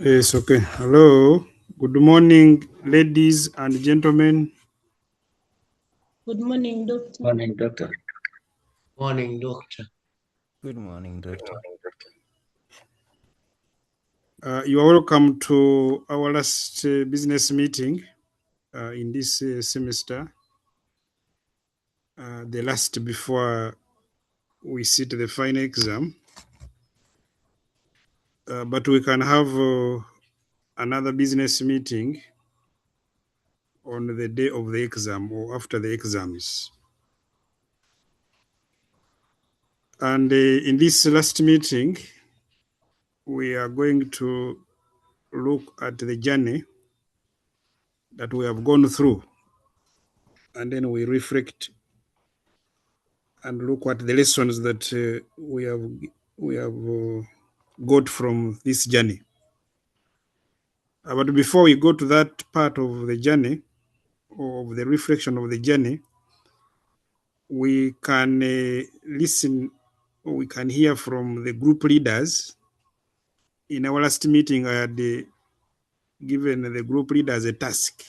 Yes, okay. Hello. Good morning, ladies and gentlemen. Good morning, Doctor. Morning, Doctor. Morning, Doctor. Good morning, Doctor. You are welcome to our last business meeting in this semester, the last before we sit the final exam. But we can have another business meeting on the day of the exam or after the exams. And in this last meeting, we are going to look at the journey that we have gone through, and then we reflect and look at the lessons that we have got from this journey. But before we go to that part of the journey, or of the reflection of the journey, we can listen, or we can hear from the group leaders. In our last meeting, I had given the group leaders a task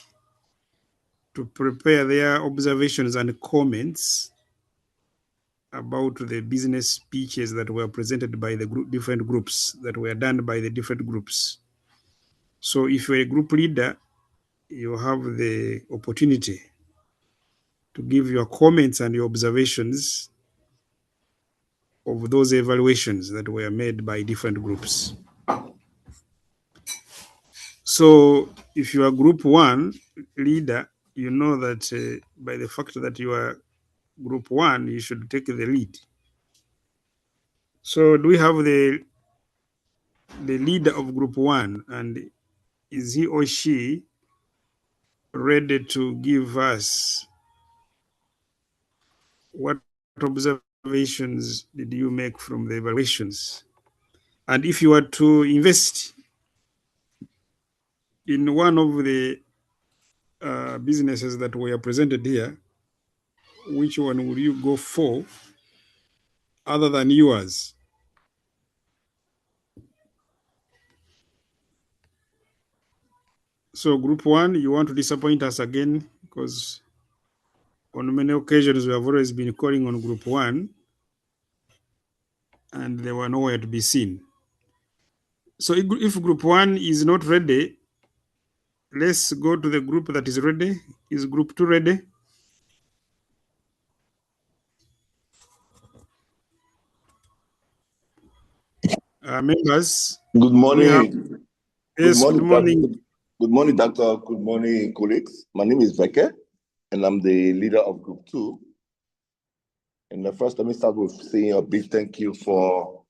to prepare their observations and comments about the business pitches that were presented by the different groups, that were done by the different groups. So if you're a group leader, you have the opportunity to give your comments and your observations of those evaluations that were made by different groups. So if you are group one leader, you know that by the fact that you are group one, you should take the lead. So do we have the leader of group one, and is he or she ready to give us what observations did you make from the evaluations? And if you were to invest in one of the businesses that were presented here, which one would you go for other than yours? So group one, you want to disappoint us again, because on many occasions we have always been calling on group one and they were nowhere to be seen. So if group one is not ready, let's go to the group that is ready. Is group two ready? Members. Good morning. Yes, good morning. Good morning, Doctor. Good morning, colleagues. My name is Veke, and I'm the leader of Group 2. And first, let me start with saying a big thank you for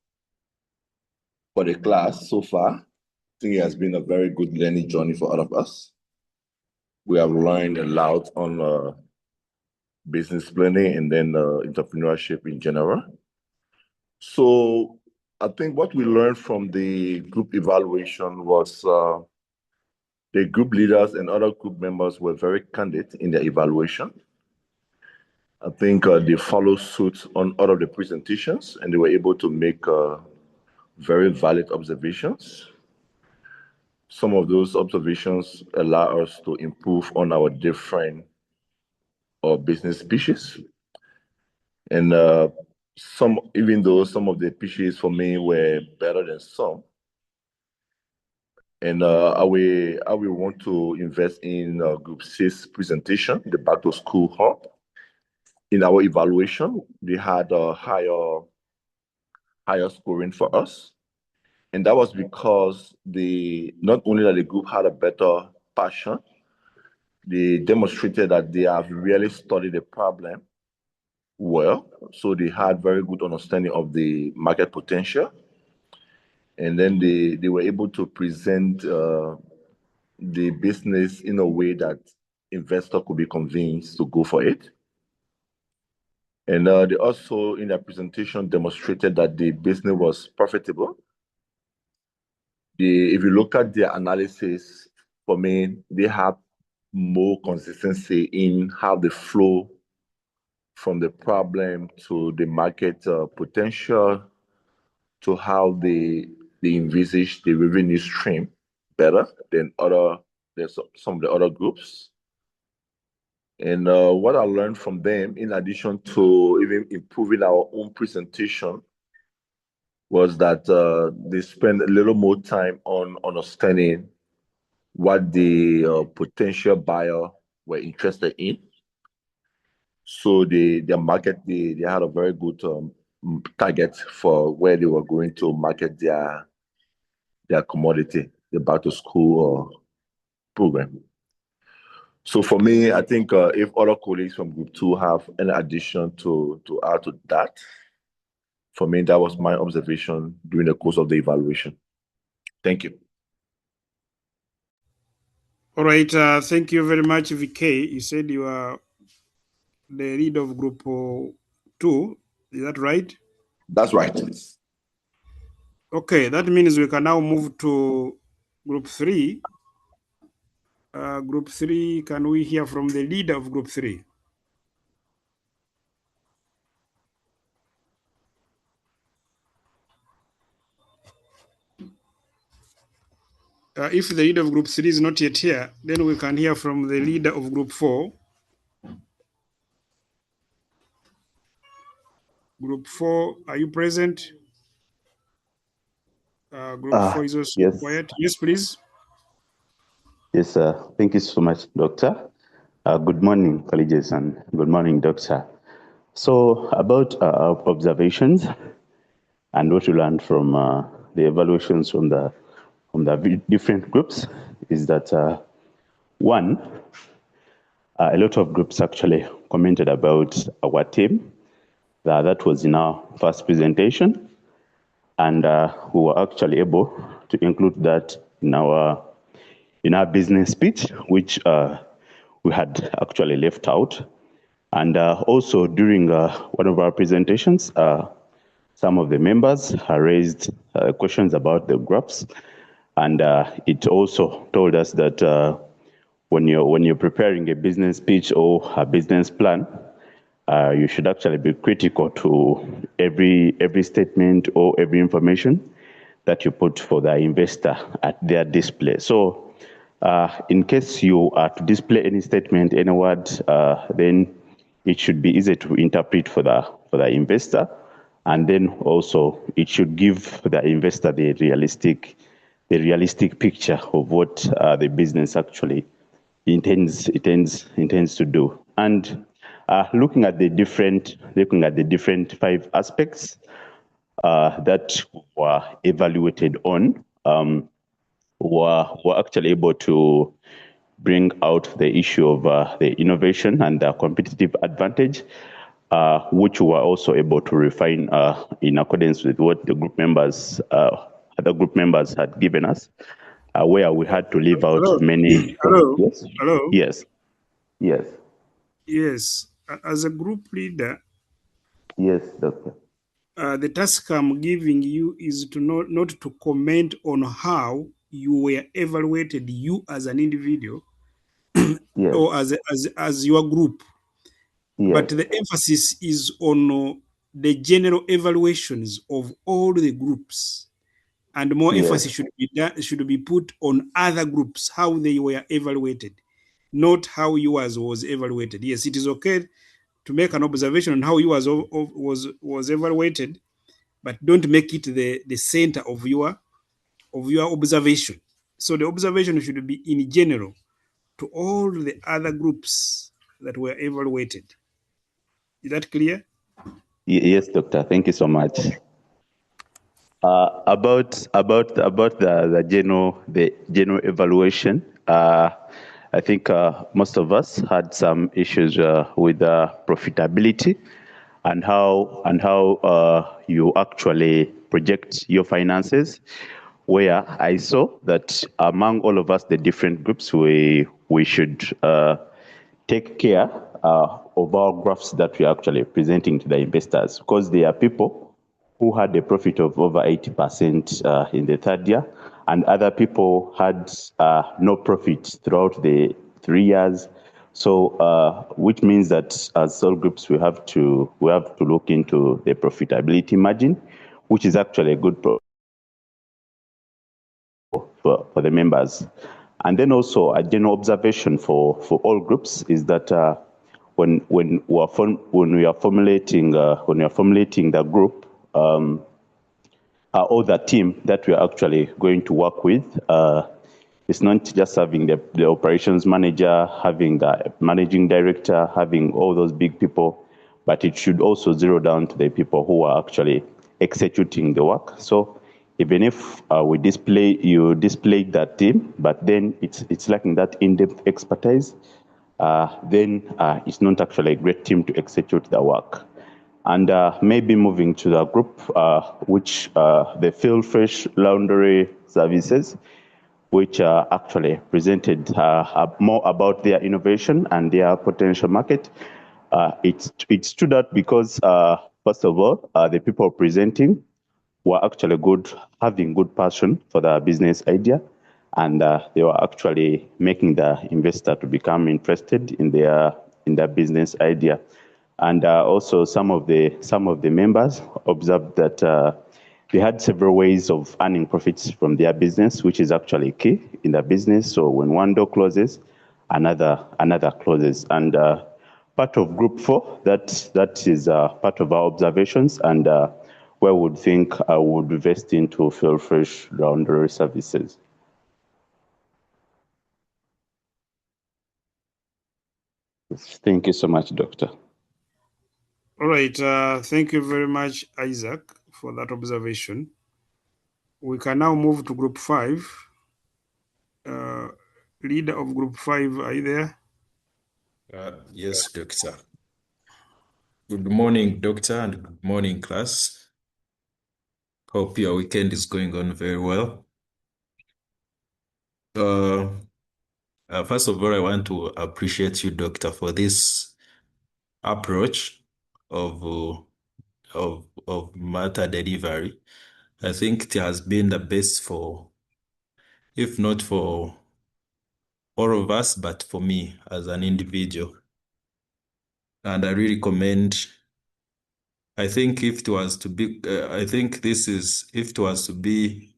the class so far. I think it has been a very good learning journey for all of us. We have learned a lot on business planning and then entrepreneurship in general. So I think what we learned from the group evaluation was the group leaders and other group members were very candid in their evaluation. I think they followed suit on all of the presentations, and they were able to make very valid observations. Some of those observations allow us to improve on our different business pitches. And even though some of the pitches for me were better than some, and I will want to invest in Group 6 presentation, the Back to School Hub. In our evaluation, they had a higher scoring for us. And that was because not only that the group had a better passion, they demonstrated that they have really studied the problem well. So they had very good understanding of the market potential. And then they were able to present the business in a way that investor could be convinced to go for it. And they also, in their presentation, demonstrated that the business was profitable. If you look at their analysis, for me, they have more consistency in how they flow from the problem to the market potential, to how they they envisage the revenue stream better than some of the other groups. And what I learned from them, in addition to even improving our own presentation, was that they spend a little more time on understanding what the potential buyer were interested in. So their market, they had a very good target for where they were going to market their commodity, the back to school program. So for me, I think if other colleagues from Group 2 have an addition to add to that, for me, that was my observation during the course of the evaluation. Thank you. All right, thank you very much, VK. You said you are the lead of Group 2, is that right? That's right. Okay, that means we can now move to Group 3. Group 3, can we hear from the leader of Group 3? If the leader of Group 3 is not yet here, then we can hear from the leader of Group 4. Group 4, are you present? Group 4 is also yes. quiet. Yes, please. Yes, sir. Thank you so much, Doctor. Good morning, colleagues, and good morning, Doctor. So about our observations and what we learned from the evaluations from the different groups is that one, a lot of groups actually commented about our team. That was in our first presentation, and we were actually able to include that in our business pitch, which we had actually left out. And also during one of our presentations, some of the members raised questions about the graphs, and it also told us that when you're preparing a business pitch or a business plan, you should actually be critical to every statement or every information that you put for the investor at their display. So in case you are to display any statement, any word, then it should be easy to interpret for the investor, and then also it should give the investor the realistic picture of what the business actually intends to do. And looking at the different 5 aspects that were evaluated on, were actually able to bring out the issue of the innovation and the competitive advantage, which we were also able to refine in accordance with what the other group members had given us, where we had to leave out many. Hello. Yes. Hello. Yes. Yes. Yes. As a group leader. Yes, Doctor. The task I'm giving you is to not to comment on how you were evaluated, you as an individual, yes. or as your group. Yes. But the emphasis is on the general evaluations of all the groups, and more emphasis should be put on other groups, how they were evaluated, not how yours was evaluated. Yes, it is okay to make an observation on how yours was evaluated, but don't make it the center of your observation. So the observation should be in general to all the other groups that were evaluated. Is that clear? Yes, Doctor. Thank you so much. About the general evaluation, I think most of us had some issues with profitability and how you actually project your finances. Where I saw that among all of us, the different groups, we should take care of our graphs that we are actually presenting to the investors, because there are people who had a profit of over 80% in the third year, and other people had no profit throughout the 3 years. So, which means that as all groups, we have to look into the profitability margin, which is actually a good for the members. And then also a general observation for all groups is that when we are formulating the group or the team that we are actually going to work with, it's not just having the operations manager, having the managing director, having all those big people, but it should also zero down to the people who are actually executing the work. So even if you display that team, but then it's lacking that in-depth expertise, then it's not actually a great team to execute the work. And maybe moving to the group, which the Feel Fresh Laundry Services, which actually presented more about their innovation and their potential market. It stood out because, first of all, the people presenting were actually having good passion for the business idea, and they were actually making the investor to become interested in their business idea. And also some of the members observed that they had several ways of earning profits from their business, which is actually key in the business. So when one door closes, another closes. And part of Group 4, that is part of our observations, and where we would think would invest into Feel Fresh Laundry Services. Thank you so much, Doctor. All right. Thank you very much, Isaac, for that observation. We can now move to Group 5. Leader of Group 5, are you there? Yes, Doctor. Good morning, Doctor, and good morning, class. Hope your weekend is going on very well. First of all, I want to appreciate you, Doctor, for this approach of matter delivery. I think it has been the best for, if not for all of us, but for me as an individual. And I really commend. I think if it was to be, if it was to be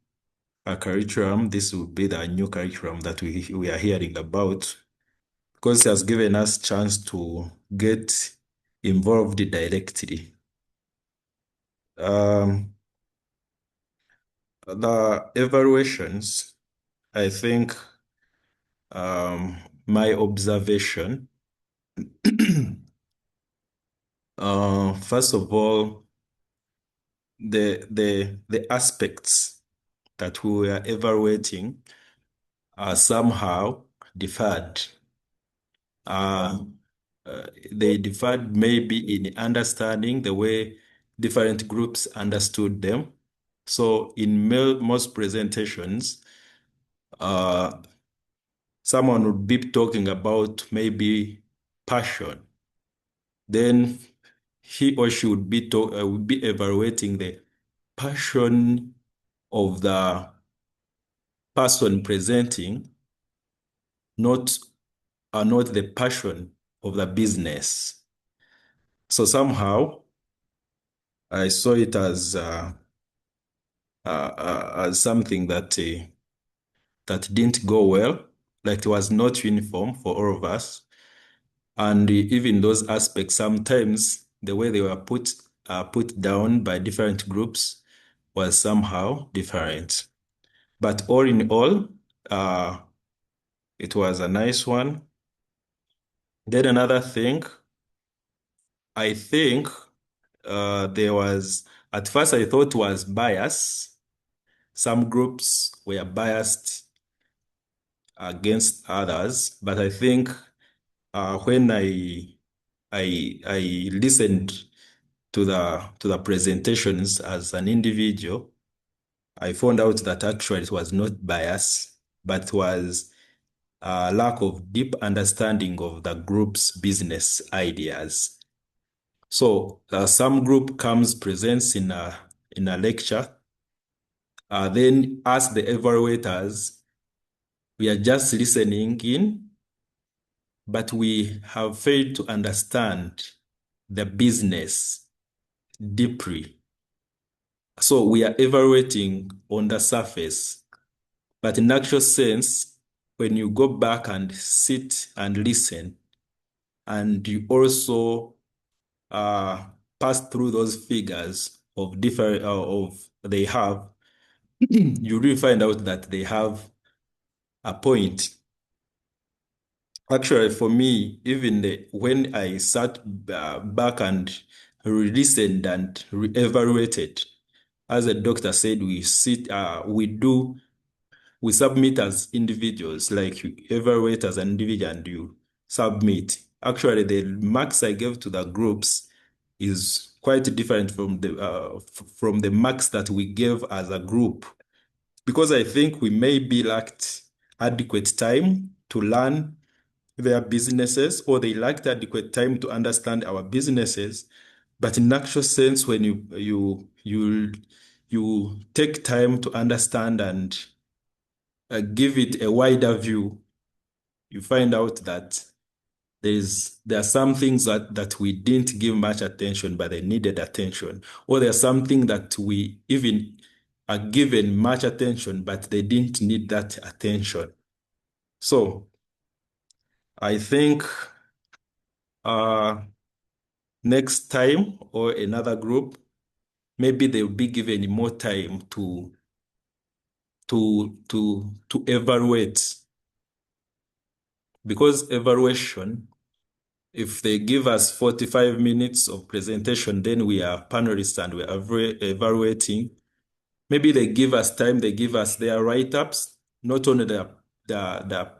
a curriculum, this would be the new curriculum that we are hearing about, because it has given us chance to get involved directly. The evaluations, I think, my observation, first of all, the aspects that we are evaluating are somehow deferred. They differed maybe in understanding the way different groups understood them. So in most presentations, someone would be talking about maybe passion. Then he or she would be evaluating the passion of the person presenting, not the passion of the business. So somehow I saw it as something that didn't go well, like it was not uniform for all of us. And even those aspects, sometimes the way they were put down by different groups was somehow different. But all in all, it was a nice one. Then another thing, I think there was, at first I thought was bias. Some groups were biased against others, but I think when I listened to the presentations as an individual, I found out that actually it was not bias, but was a lack of deep understanding of the group's business ideas. So some group presents in a lecture, then as the evaluators, we are just listening in, but we have failed to understand the business deeply. So we are evaluating on the surface, But in actual sense, when you go back and sit and listen, and you also pass through those figures of different they have, you really find out that they have a point. Actually, for me, even when I sat back and listened and evaluated, as the doctor said, we submit as individuals, like you evaluate as an individual and you submit. Actually, the marks I gave to the groups is quite different from the marks that we gave as a group, because I think we maybe lacked adequate time to learn their businesses, or they lacked adequate time to understand our businesses. But in actual sense, when you take time to understand and give it a wider view, you find out that there are some things that we didn't give much attention, but they needed attention. Or there are something that we even are given much attention, but they didn't need that attention. So I think next time, or another group, maybe they'll be given more time to evaluate. Because evaluation, if they give us 45 minutes of presentation, then we are panelists and we are evaluating. Maybe they give us time, they give us their write-ups, not only the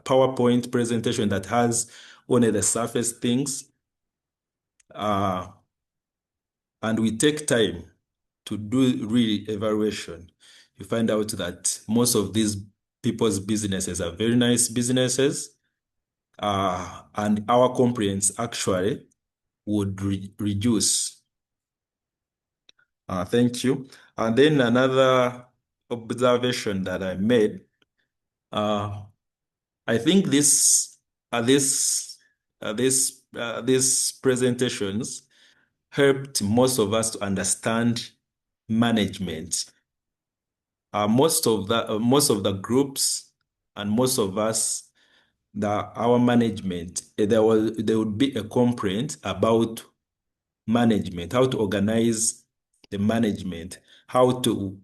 PowerPoint presentation that has only the surface things. And we take time to do real evaluation. You find out that most of these people's businesses are very nice businesses, and our complaints actually would reduce. Thank you. And then another observation that I made, I think these presentations helped most of us to understand management. Most of the groups and most of us, our management, there would be a complaint about management, how to organize the management, how to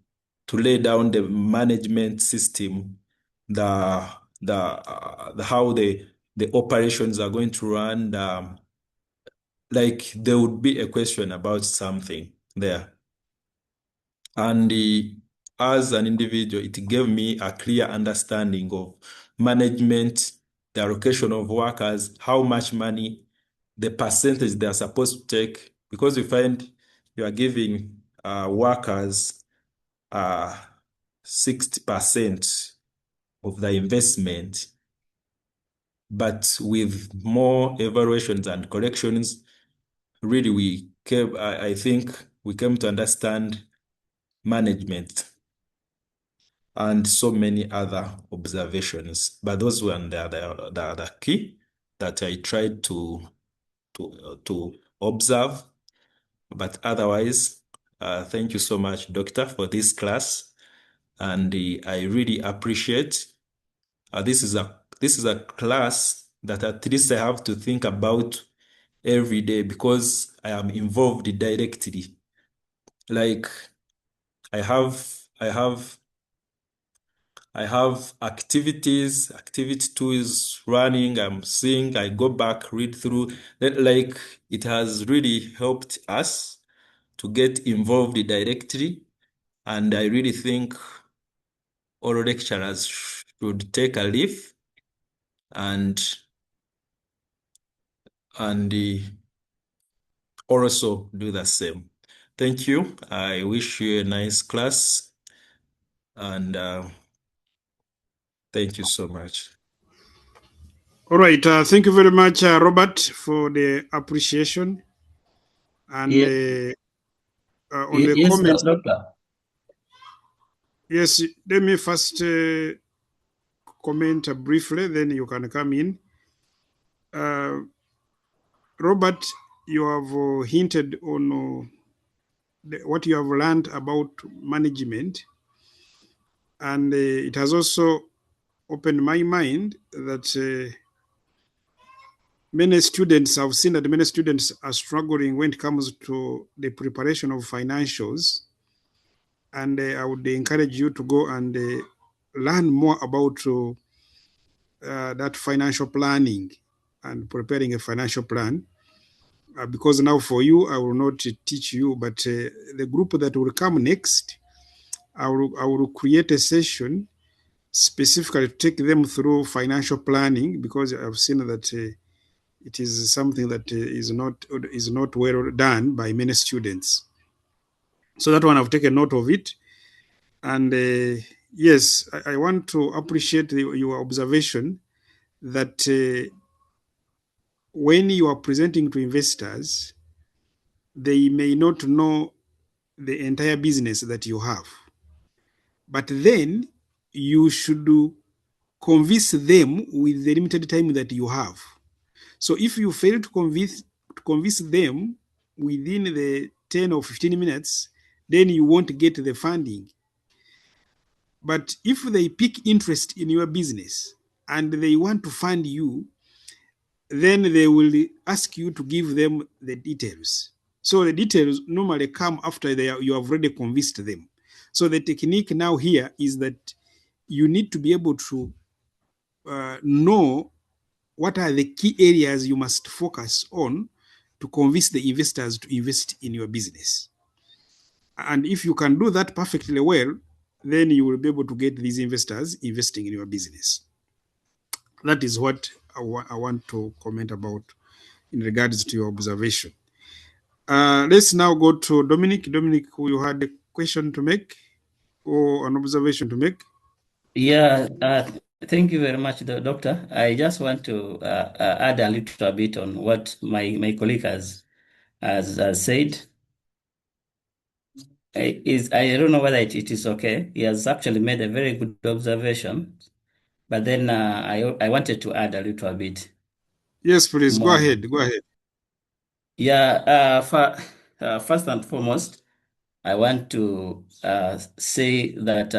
lay down the management system, how the operations are going to run. Like there would be a question about something there. And as an individual, it gave me a clear understanding of management, the allocation of workers, how much money, the percentage they are supposed to take, because you find you are giving workers 60% of the investment, but with more evaluations and corrections, really I think we came to understand management and so many other observations. But those were the key that I tried to observe. But otherwise, thank you so much, Doctor, for this class, and I really appreciate. This is a class that at least I have to think about every day, because I am involved directly. Like I have activities. Activity 2 is running. I'm seeing. I go back, read through. Like it has really helped us to get involved directly, and I really think all lecturers should take a leaf and also do the same. Thank you. I wish you a nice class, and thank you so much. All right. Thank you very much, Robert, for the appreciation. And on the Yes, comments. Doctor. Yes, let me first comment briefly, then you can come in. Robert, you have hinted on what you have learned about management. And it has also opened my mind that many students, I've seen that many students are struggling when it comes to the preparation of financials. And I would encourage you to go and learn more about that financial planning and preparing a financial plan. Because now for you, I will not teach you, but the group that will come next, I will create a session specifically to take them through financial planning, because I've seen that it is something that is not well done by many students. So that one, I've taken note of it. And yes, I want to appreciate your observation that when you are presenting to investors, they may not know the entire business that you have. But then you should convince them with the limited time that you have. So if you fail to convince them within the 10 or 15 minutes, then you won't get the funding. But if they pick interest in your business and they want to fund you, then they will ask you to give them the details. So the details normally come after you have already convinced them. So the technique now here is that you need to be able to know what are the key areas you must focus on to convince the investors to invest in your business. And if you can do that perfectly well, then you will be able to get these investors investing in your business. That is what I want to comment about in regards to your observation. Let's now go to Dominic. Dominic, you had a question to make or an observation to make? Yeah, thank you very much, Doctor. I just want to add a little bit on what my colleague has said. I don't know whether it is okay. He has actually made a very good observation, but then I wanted to add a little bit. Yes, please, more. go ahead. Yeah, first and foremost, I want to say that,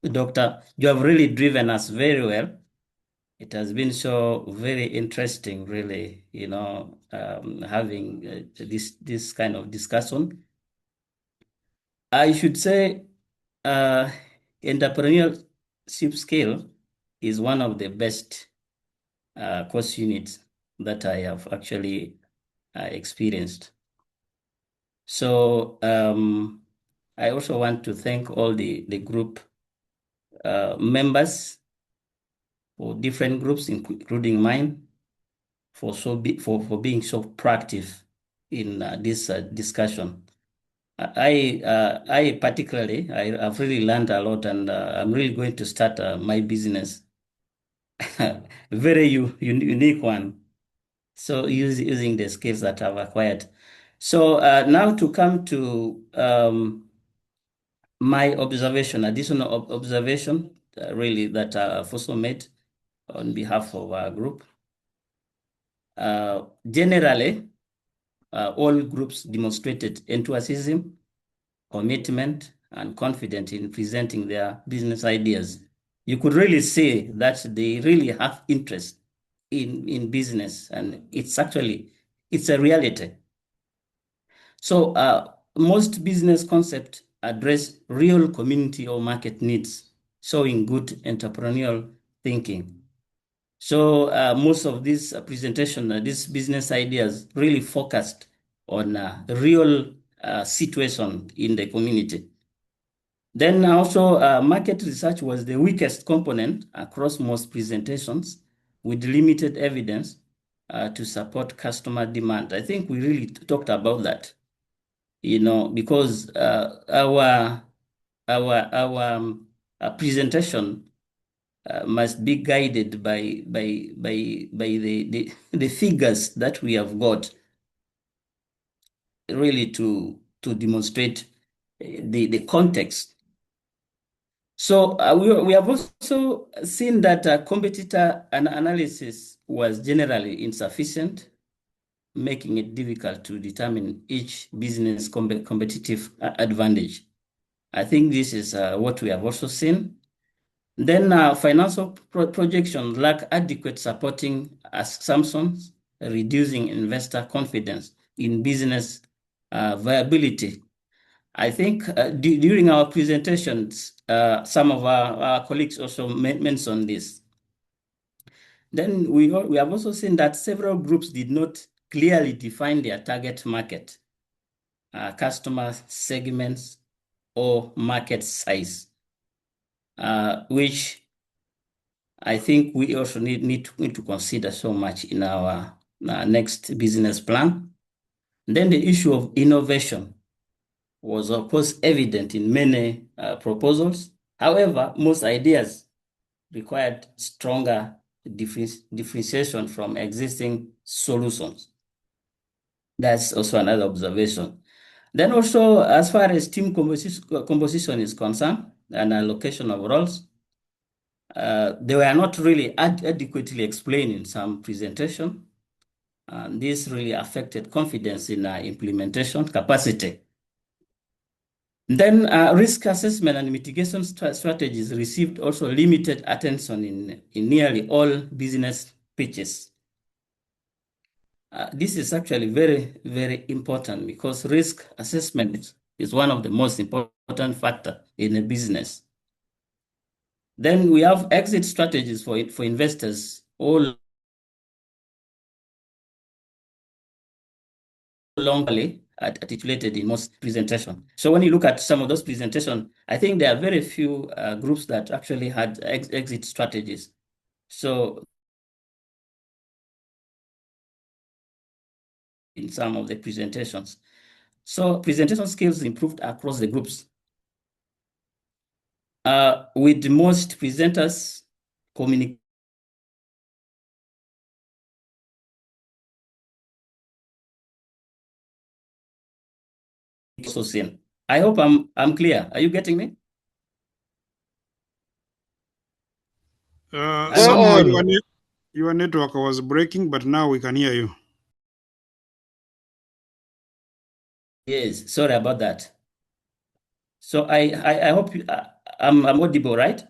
Doctor, you have really driven us very well. It has been so very interesting, really, having this kind of discussion. I should say entrepreneurship skill is one of the best course units that I have actually experienced. So I also want to thank all the group members for different groups, including mine, for being so proactive in this discussion. I particularly, I've really learned a lot, and I'm really going to start my business, very unique one. So using the skills that I've acquired. So now to come to my observation, additional observation, really that I've also made on behalf of our group. Generally, all groups demonstrated enthusiasm, commitment, and confidence in presenting their business ideas. You could really see that they really have interest in business, and it's a reality. So most business concepts address real community or market needs, showing good entrepreneurial thinking. So most of this presentation, these business ideas really focused on real situation in the community. Then also market research was the weakest component across most presentations, with limited evidence to support customer demand. I think we really talked about that, because our presentation must be guided by the figures that we have got, really to demonstrate the context. So we have also seen that competitor analysis was generally insufficient, making it difficult to determine each business competitive advantage. I think this is what we have also seen. Then financial projections lack adequate supporting assumptions, reducing investor confidence in business viability. I think during our presentations, some of our colleagues also mentioned this. Then we have also seen that several groups did not clearly define their target market, customer segments, or market size, which I think we also need to consider so much in our next business plan. Then the issue of innovation was, of course, evident in many proposals. However, most ideas required stronger differentiation from existing solutions. That's also another observation. Then also, as far as team composition is concerned and allocation of roles, they were not really adequately explained in some presentation. And this really affected confidence in implementation capacity. Then risk assessment and mitigation strategies received also limited attention in nearly all business pitches. This is actually very, very important because risk assessment is one of the most important factors in a business. Then we have exit strategies for investors, all longly articulated in most presentations. So when you look at some of those presentations, I think there are very few groups that actually had exit strategies. So in some of the presentations. So presentation skills improved across the groups. With most presenters communicating also seen. I hope I'm clear. Are you getting me? Somehow your network was breaking, but now we can hear you. Yes, sorry about that. So I hope I'm audible, right?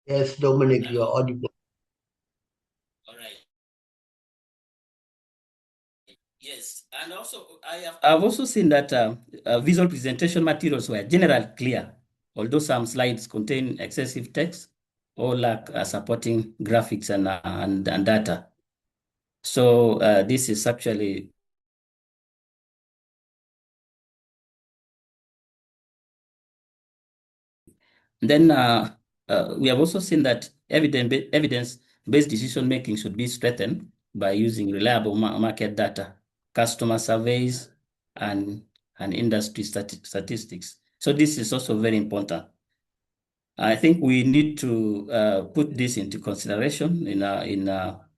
Yes, Dominic, you are audible. All right. Yes, and also I've also seen that visual presentation materials were generally clear, although some slides contain excessive text or lack supporting graphics and data. So this is actually then we have also seen that evidence-based decision making should be strengthened by using reliable market data, customer surveys, and industry statistics. So this is also very important. I think we need to put this into consideration in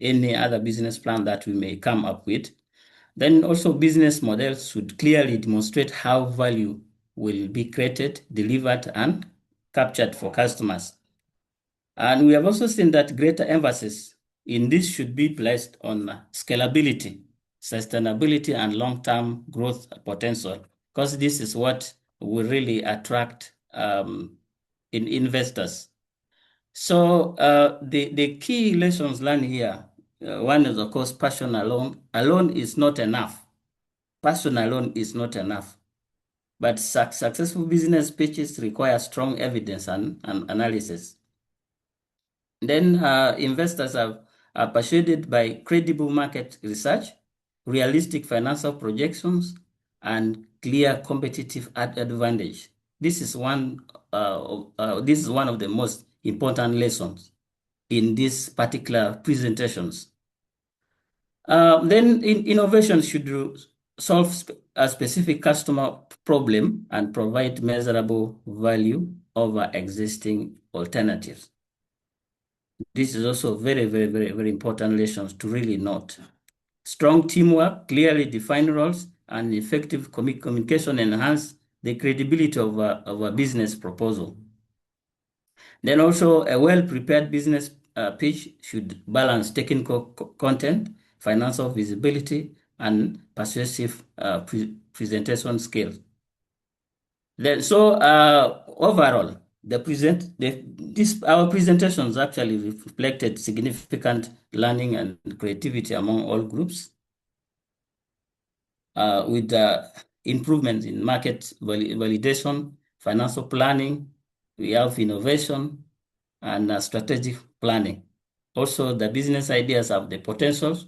any other business plan that we may come up with. Then also business models should clearly demonstrate how value will be created, delivered, and captured for customers. And we have also seen that greater emphasis in this should be placed on scalability, sustainability, and long-term growth potential, because this is what will really attract investors. So the key lessons learned here, one is, of course, passion alone. Alone is not enough. Passion alone is not enough. But successful business pitches require strong evidence and analysis. Then investors are persuaded by credible market research, realistic financial projections, and clear competitive advantage. This is one of the most important lessons in these particular presentations. Then innovation should solve a specific customer problem and provide measurable value over existing alternatives. This is also very, very, very, very important lessons to really note. Strong teamwork, clearly defined roles, and effective communication enhance the credibility of a business proposal. Then also a well-prepared business pitch should balance technical content, financial visibility, and persuasive presentation skills. Then, so overall, our presentations actually reflected significant learning and creativity among all groups, with the improvements in market validation, financial planning, we have innovation, and strategic planning. Also, the business ideas have the potential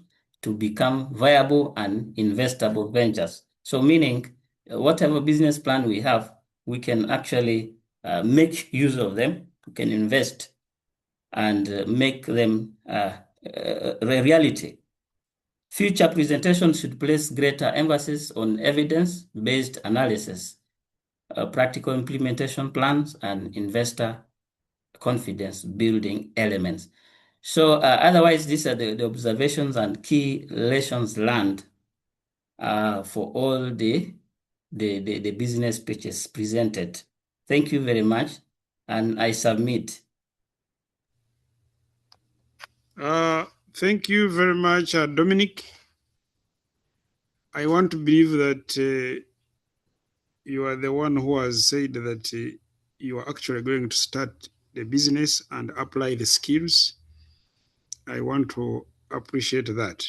to become viable and investable ventures. So meaning, whatever business plan we have, we can actually make use of them, we can invest and make them a reality. Future presentations should place greater emphasis on evidence-based analysis, practical implementation plans, and investor confidence building elements. So otherwise, these are the observations and key lessons learned for all the business pitches presented. Thank you very much, and I submit. Thank you very much, Dominic. I want to believe that you are the one who has said that you are actually going to start the business and apply the skills. I want to appreciate that.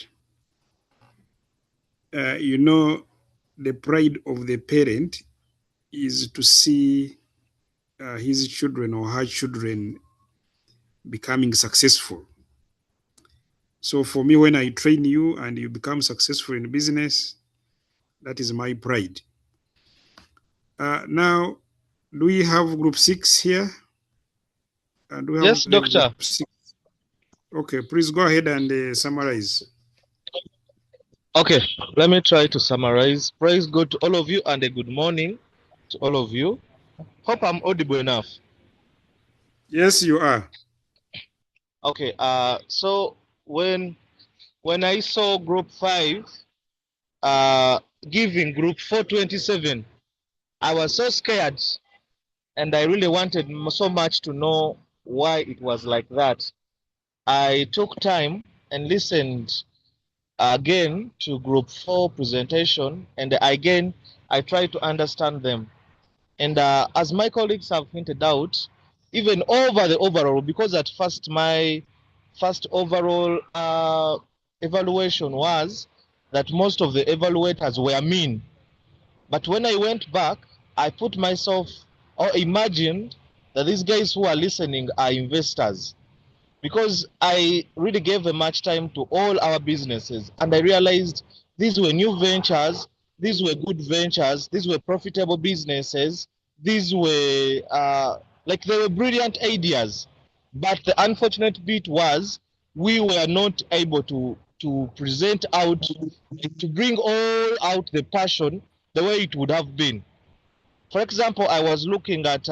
You know, the pride of the parent is to see his children or her children becoming successful. So for me, when I train you and you become successful in business, that is my pride. Now, do we have group 6 here? Do we have Yes, Doctor. Okay, please go ahead and summarize. Okay, let me try to summarize. Praise God to all of you and a good morning to all of you. Hope I'm audible enough. Yes, you are. Okay, so when I saw group 5 giving group 427, I was so scared and I really wanted so much to know why it was like that. I took time and listened again to group 4 presentation, and again I tried to understand them. And as my colleagues have hinted out, even over the overall, because at first my first overall evaluation was that most of the evaluators were mean. But when I went back, I put myself or imagined that these guys who are listening are investors, because I really gave much time to all our businesses, and I realized these were new ventures, these were good ventures, these were profitable businesses, these were they were brilliant ideas. But the unfortunate bit was we were not able to present out, to bring all out the passion the way it would have been. For example, I was looking at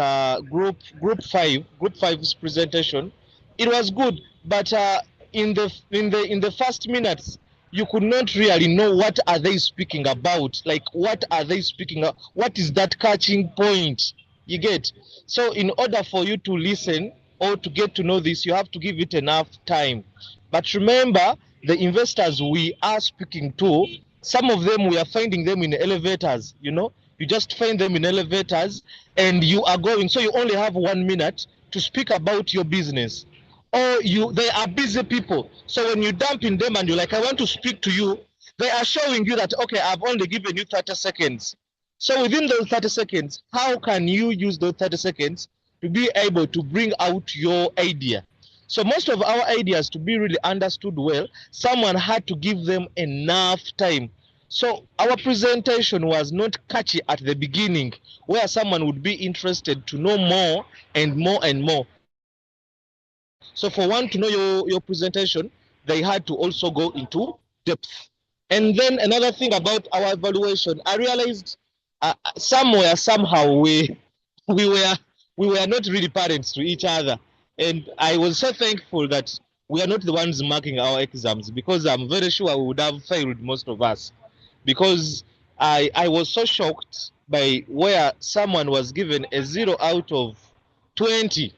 group 5's presentation. It was good, but in the first minutes, you could not really know what are they speaking about. Like, what are they speaking about? What is that catching point? You get? So in order for you to listen or to get to know this, you have to give it enough time. But remember, the investors we are speaking to, some of them we are finding them in elevators, you know. You just find them in elevators and you are going, so you only have 1 minute to speak about your business. Or they are busy people. So when you dump in them and you're like, I want to speak to you, they are showing you that, okay, I've only given you 30 seconds. So within those 30 seconds, how can you use those 30 seconds to be able to bring out your idea? So most of our ideas, to be really understood well, someone had to give them enough time. So our presentation was not catchy at the beginning, where someone would be interested to know more and more and more. So for one to know your presentation, they had to also go into depth. And then another thing about our evaluation, I realized somehow we were not really parents to each other. And I was so thankful that we are not the ones marking our exams, because I'm very sure we would have failed, most of us. Because I was so shocked by where someone was given a 0 out of 20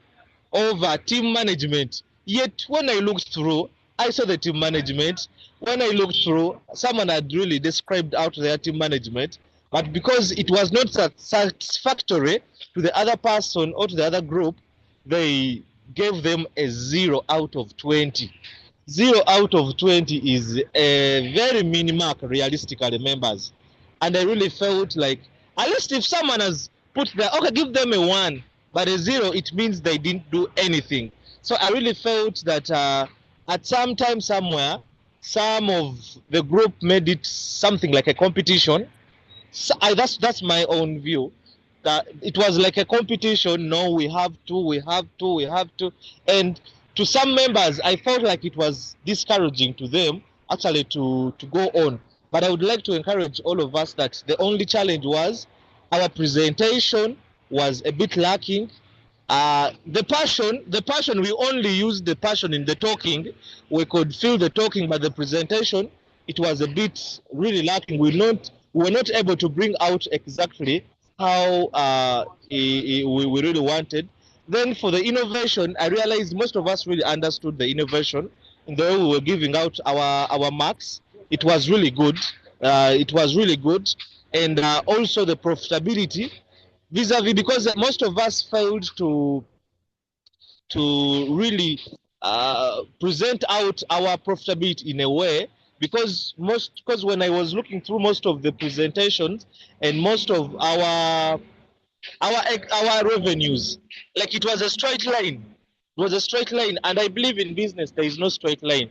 over team management. Yet when I looked through, I saw the team management. When I looked through, someone had really described out their team management. But because it was not satisfactory to the other person or to the other group, they gave them a 0 out of 20. 0 out of 20 is a very minimal realistically, members. And I really felt like, at least if someone has put there, okay, give them a 1, but a 0, it means they didn't do anything. So I really felt that at some time somewhere, some of the group made it something like a competition. So that's my own view. That it was like a competition. No, we have to. And to some members, I felt like it was discouraging to them actually to go on. But I would like to encourage all of us that the only challenge was our presentation was a bit lacking. The passion, we only used the passion in the talking. We could feel the talking, but the presentation, it was a bit really lacking. We were not able to bring out exactly how we really wanted. Then for the innovation, I realized most of us really understood the innovation in the way we were giving out our marks. It was really good. And also the profitability vis-a-vis, because most of us failed to really present out our profitability in a way, because when I was looking through most of the presentations and most of our revenues, like it was a straight line. It was a straight line, and I believe in business there is no straight line,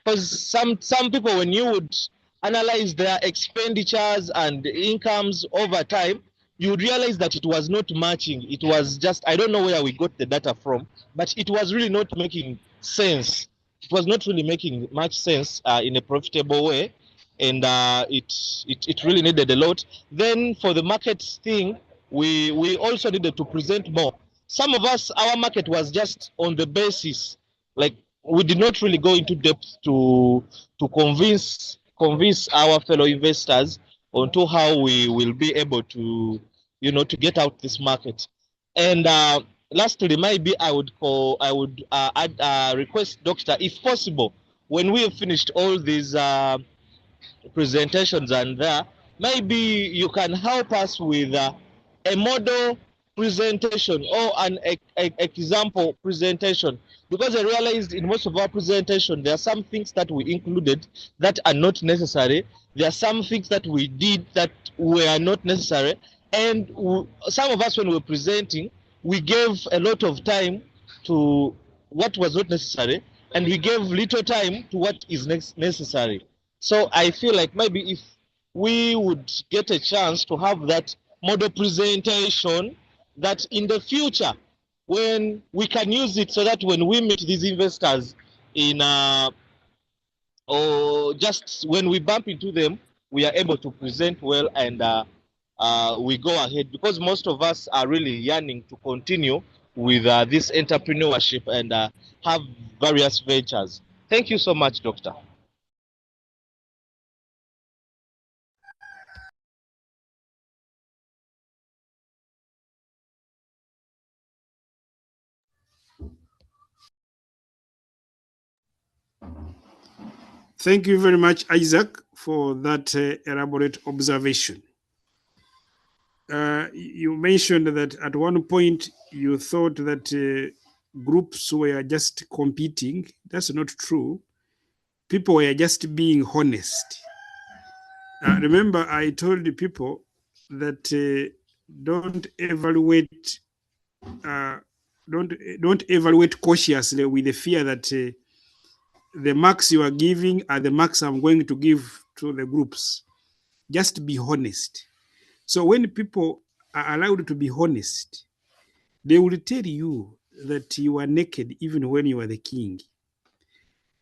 because some people, when you would analyze their expenditures and incomes over time, you would realize that it was not matching. It was just, I don't know where we got the data from, but it was really not making sense. It was not really making much sense in a profitable way, and it really needed a lot. Then for the market thing, we also needed to present more. Some of us, our market was just on the basis, like we did not really go into depth to convince our fellow investors onto how we will be able to, to get out this market. And lastly, maybe I would request Doctor, if possible, when we have finished all these presentations and maybe you can help us with a model presentation or an example presentation, because I realized in most of our presentation there are some things that we included that are not necessary. There are some things that we did that were not necessary, and some of us, when we were presenting, we gave a lot of time to what was not necessary, and we gave little time to what is necessary. So I feel like maybe if we would get a chance to have that model presentation, that in the future, when we can use it, so that when we meet these investors in or just when we bump into them, we are able to present well, and we go ahead, because most of us are really yearning to continue with this entrepreneurship and have various ventures. Thank you so much, Doctor. Thank you very much, Isaac, for that elaborate observation. You mentioned that at one point you thought that groups were just competing. That's not true. People were just being honest. Remember, I told the people that don't evaluate cautiously with the fear that the marks you are giving are the marks I'm going to give to the groups. Just be honest. So when people are allowed to be honest, they will tell you that you are naked even when you are the king.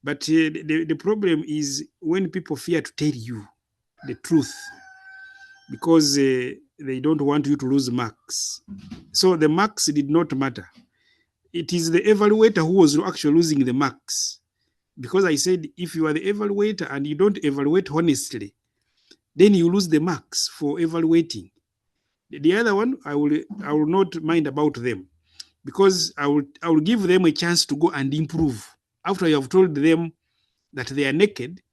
But the problem is when people fear to tell you the truth because they don't want you to lose marks. So the marks did not matter. It is the evaluator who was actually losing the marks. Because I said, if you are the evaluator and you don't evaluate honestly, then you lose the marks for evaluating. The other one, I will not mind about them, because I will give them a chance to go and improve. After you have told them that they are naked,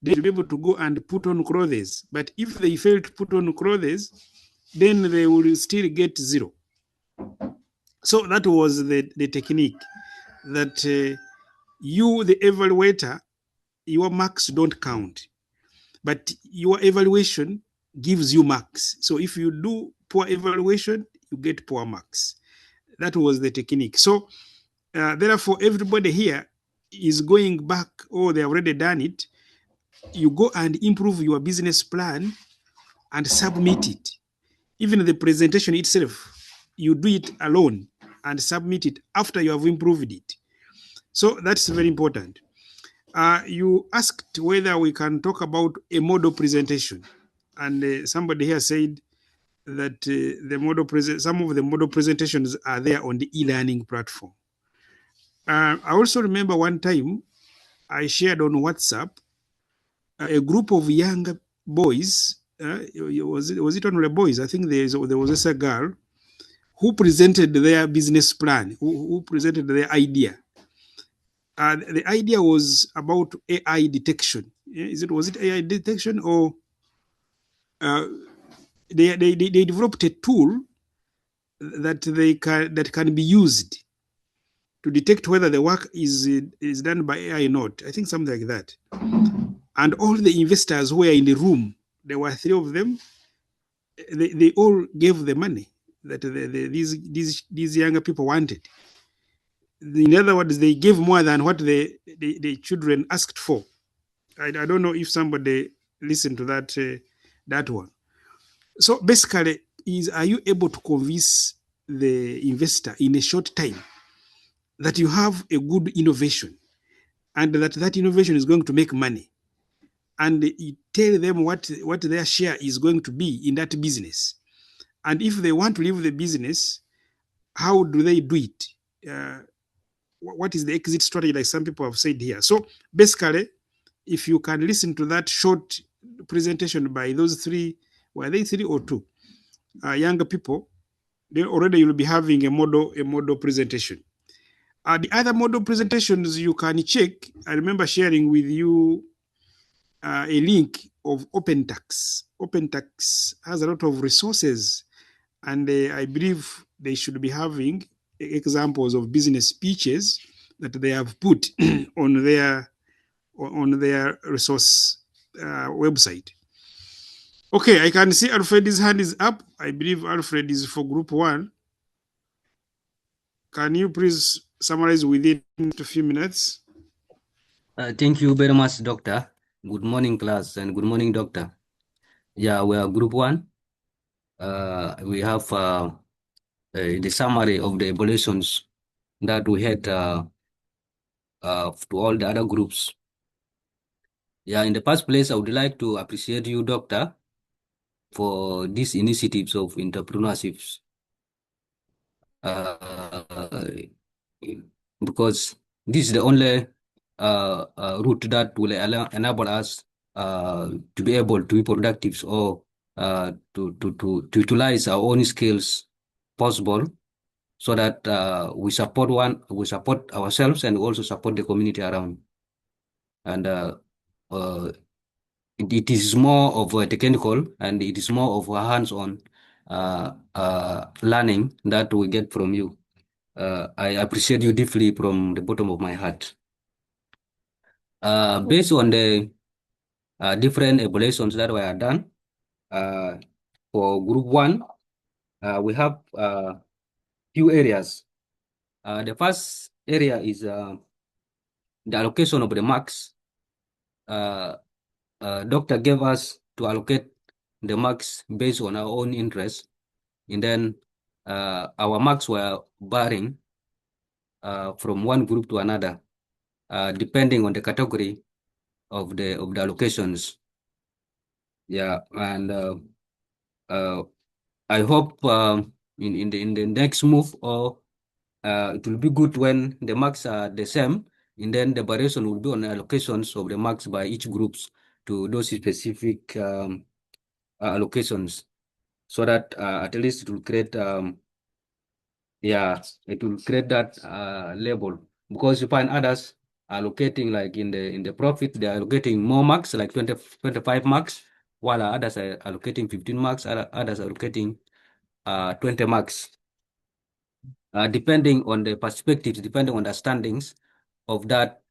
they should be able to go and put on clothes. But if they fail to put on clothes, then they will still get 0. So that was the technique that you, the evaluator, your marks don't count, but your evaluation gives you marks. So if you do poor evaluation, you get poor marks. That was the technique. So therefore, everybody here is going back, or they have already done it. You go and improve your business plan and submit it. Even the presentation itself, you do it alone and submit it after you have improved it. So that's very important. You asked whether we can talk about a model presentation, and somebody here said that some of the model presentations are there on the e-learning platform. I also remember one time I shared on WhatsApp a group of young boys. Was it only boys? I think there was a girl who presented their business plan, who presented their idea. The idea was about AI detection. Was it AI detection, or they developed a tool that can be used to detect whether the work is done by AI or not. I think something like that. And all the investors who were in the room, there were 3 of them. They all gave the money that these younger people wanted. In other words, they gave more than what the children asked for. I don't know if somebody listened to that one. So basically, are you able to convince the investor in a short time that you have a good innovation and that innovation is going to make money, and you tell them what their share is going to be in that business, and if they want to leave the business, how do they do it? What is the exit strategy, like some people have said here? So basically, if you can listen to that short presentation by those 3, were they 3 or 2 younger people, then already you'll be having a model presentation. The other model presentations you can check. I remember sharing with you a link of OpenTax. OpenTax has a lot of resources, and I believe they should be having examples of business pitches that they have put on their resource website. Okay, I can see Alfred's hand is up. I believe Alfred is for group 1. Can you please summarize within a few minutes? Thank you very much, Doctor. Good morning, class, and good morning, Doctor. Yeah, we are group 1. We have the summary of the evaluations that we had to all the other groups. Yeah, in the first place, I would like to appreciate you, Doctor, for these initiatives of entrepreneurship. Because this is the only route that will enable us to be able to be productive, or to utilize our own skills possible, so that we support ourselves and also support the community around. And it is more of a technical, and it is more of a hands-on learning that we get from you. I appreciate you deeply from the bottom of my heart. Based on the different evaluations that were done, for group 1, we have few areas. The first area is the allocation of the marks. Doctor gave us to allocate the marks based on our own interest, and then our marks were varying from one group to another, depending on the category of the allocations. Yeah, and I hope in the next move, or it will be good when the marks are the same, and then the variation will be on allocations of the marks by each groups to those specific allocations, so that at least it will create it will create that label, because you find others allocating like in the profit, they are allocating more marks, like 25 marks, while others are allocating 15 marks, others are allocating 20 marks. Depending on the perspectives, depending on the standings of that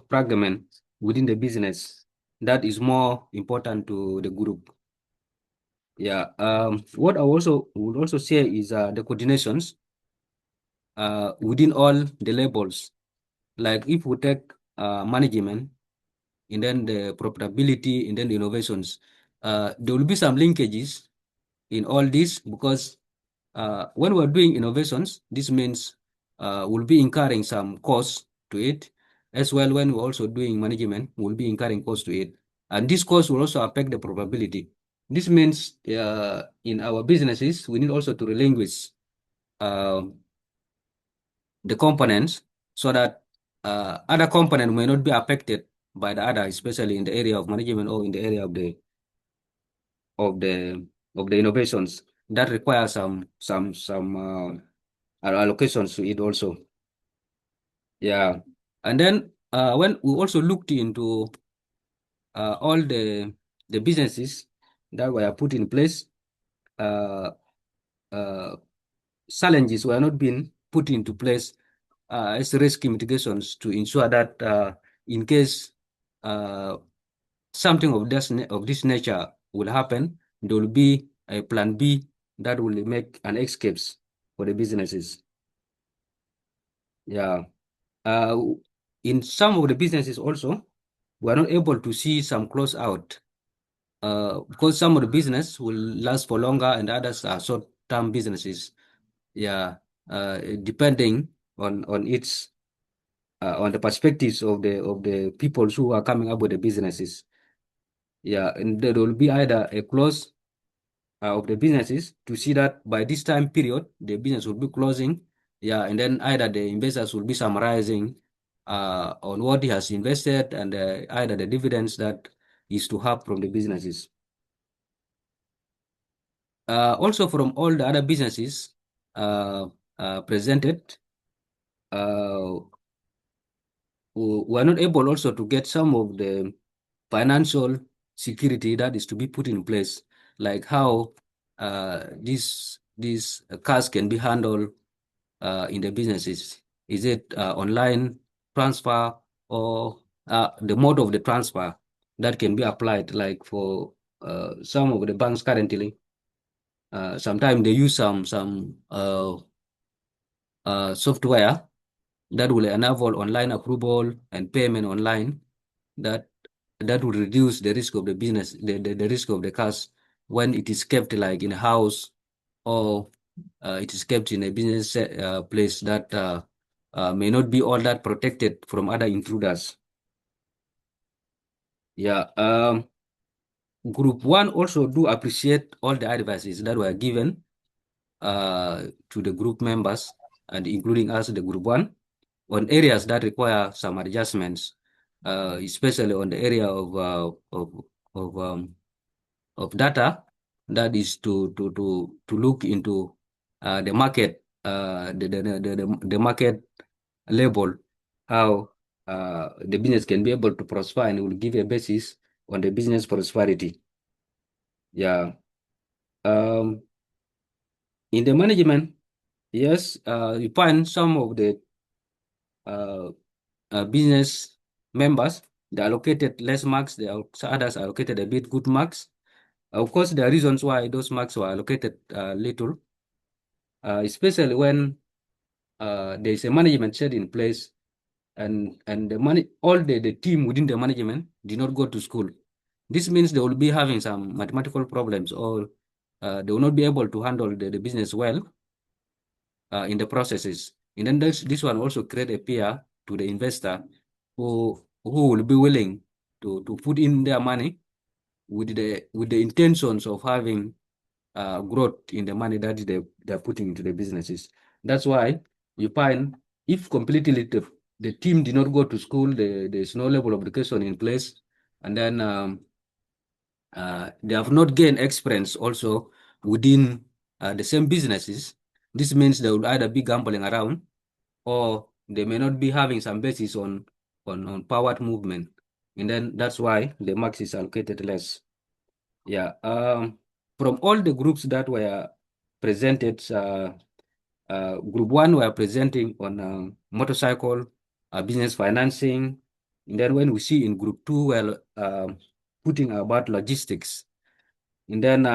fragment within the business, that is more important to the group. Yeah. What I would also say is the coordinations within all the levels. Like if we take management, and then the profitability, and then the innovations, there will be some linkages in all this, because when we're doing innovations, this means we'll be incurring some costs to it. As well, when we're also doing management, we'll be incurring costs to it. And this cost will also affect the probability. This means in our businesses, we need also to relinquish the components so that other component may not be affected by the other, especially in the area of management or in the area of the innovations that require some allocations to it also. Yeah. And then when we also looked into all the businesses that were put in place, challenges were not being put into place as risk mitigations to ensure that in case something of this nature will happen, there will be a plan B that will make an escapes for the businesses. Yeah. In some of the businesses also, we are not able to see some close out because some of the business will last for longer and others are short-term businesses. Yeah, depending on its on the perspectives of the people who are coming up with the businesses. Yeah, and there will be either a close of the businesses to see that by this time period the business will be closing. Yeah, and then either the investors will be summarizing on what he has invested and either the dividends that is to have from the businesses. Also from all the other businesses presented, we are not able also to get some of the financial security that is to be put in place, like how these cash can be handled in the businesses. Is it online transfer or the mode of the transfer that can be applied? Like for some of the banks currently, sometimes they use some software that will enable online approval and payment online. That will reduce the risk of the business, the risk of the cash when it is kept like in a house or it is kept in a business place that may not be all that protected from other intruders. Yeah. Group 1 also do appreciate all the advices that were given to the group members and including us, the group 1, on areas that require some adjustments, especially on the area of data, that is to look into the market, the market level, how the business can be able to prosper, and it will give a basis on the business prosperity. Yeah. In the management, yes, you find some of the business members, they allocated less marks, others allocated a bit good marks. Of course, there are reasons why those marks were allocated little, especially when there is a management set in place and all the team within the management did not go to school. This means they will be having some mathematical problems, or they will not be able to handle the business well in the processes. And then this one also create a fear to the investor who will be willing to put in their money with the intentions of having growth in the money that they're putting into the businesses. That's why you find if completely the team did not go to school, there's no level of education in place, and then they have not gained experience also within the same businesses. This means they will either be gambling around or they may not be having some basis on powered movement. And then that's why the marks is allocated less. Yeah. From all the groups that were presented, group 1 were presenting on motorcycle, business financing. And then when we see in group 2, well, putting about logistics. And then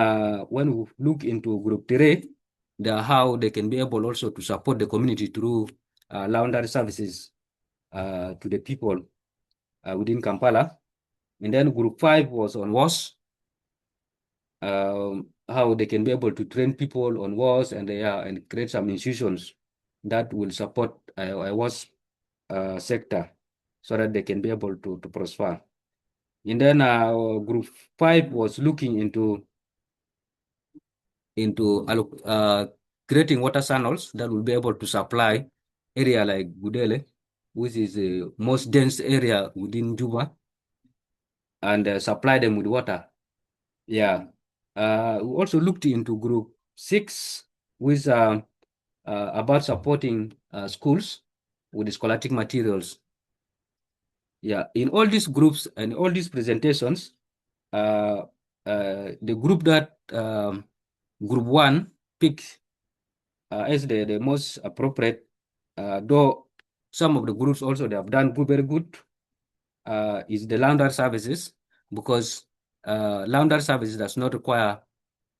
when we look into group 3, how they can be able also to support the community through laundry services to the people within Kampala. And then group 5 was on WAS, how they can be able to train people on WAS and create some institutions that will support WAS sector so that they can be able to prosper. And then group 5 was looking into creating water channels that will be able to supply area like Budele, which is the most dense area within Juba, and supply them with water. Yeah. We also looked into group 6, which about supporting schools with scholastic materials. Yeah. In all these groups and all these presentations, the group that group 1 picked as the most appropriate, though some of the groups also they have done very good, is the laundry services, because laundry services does not require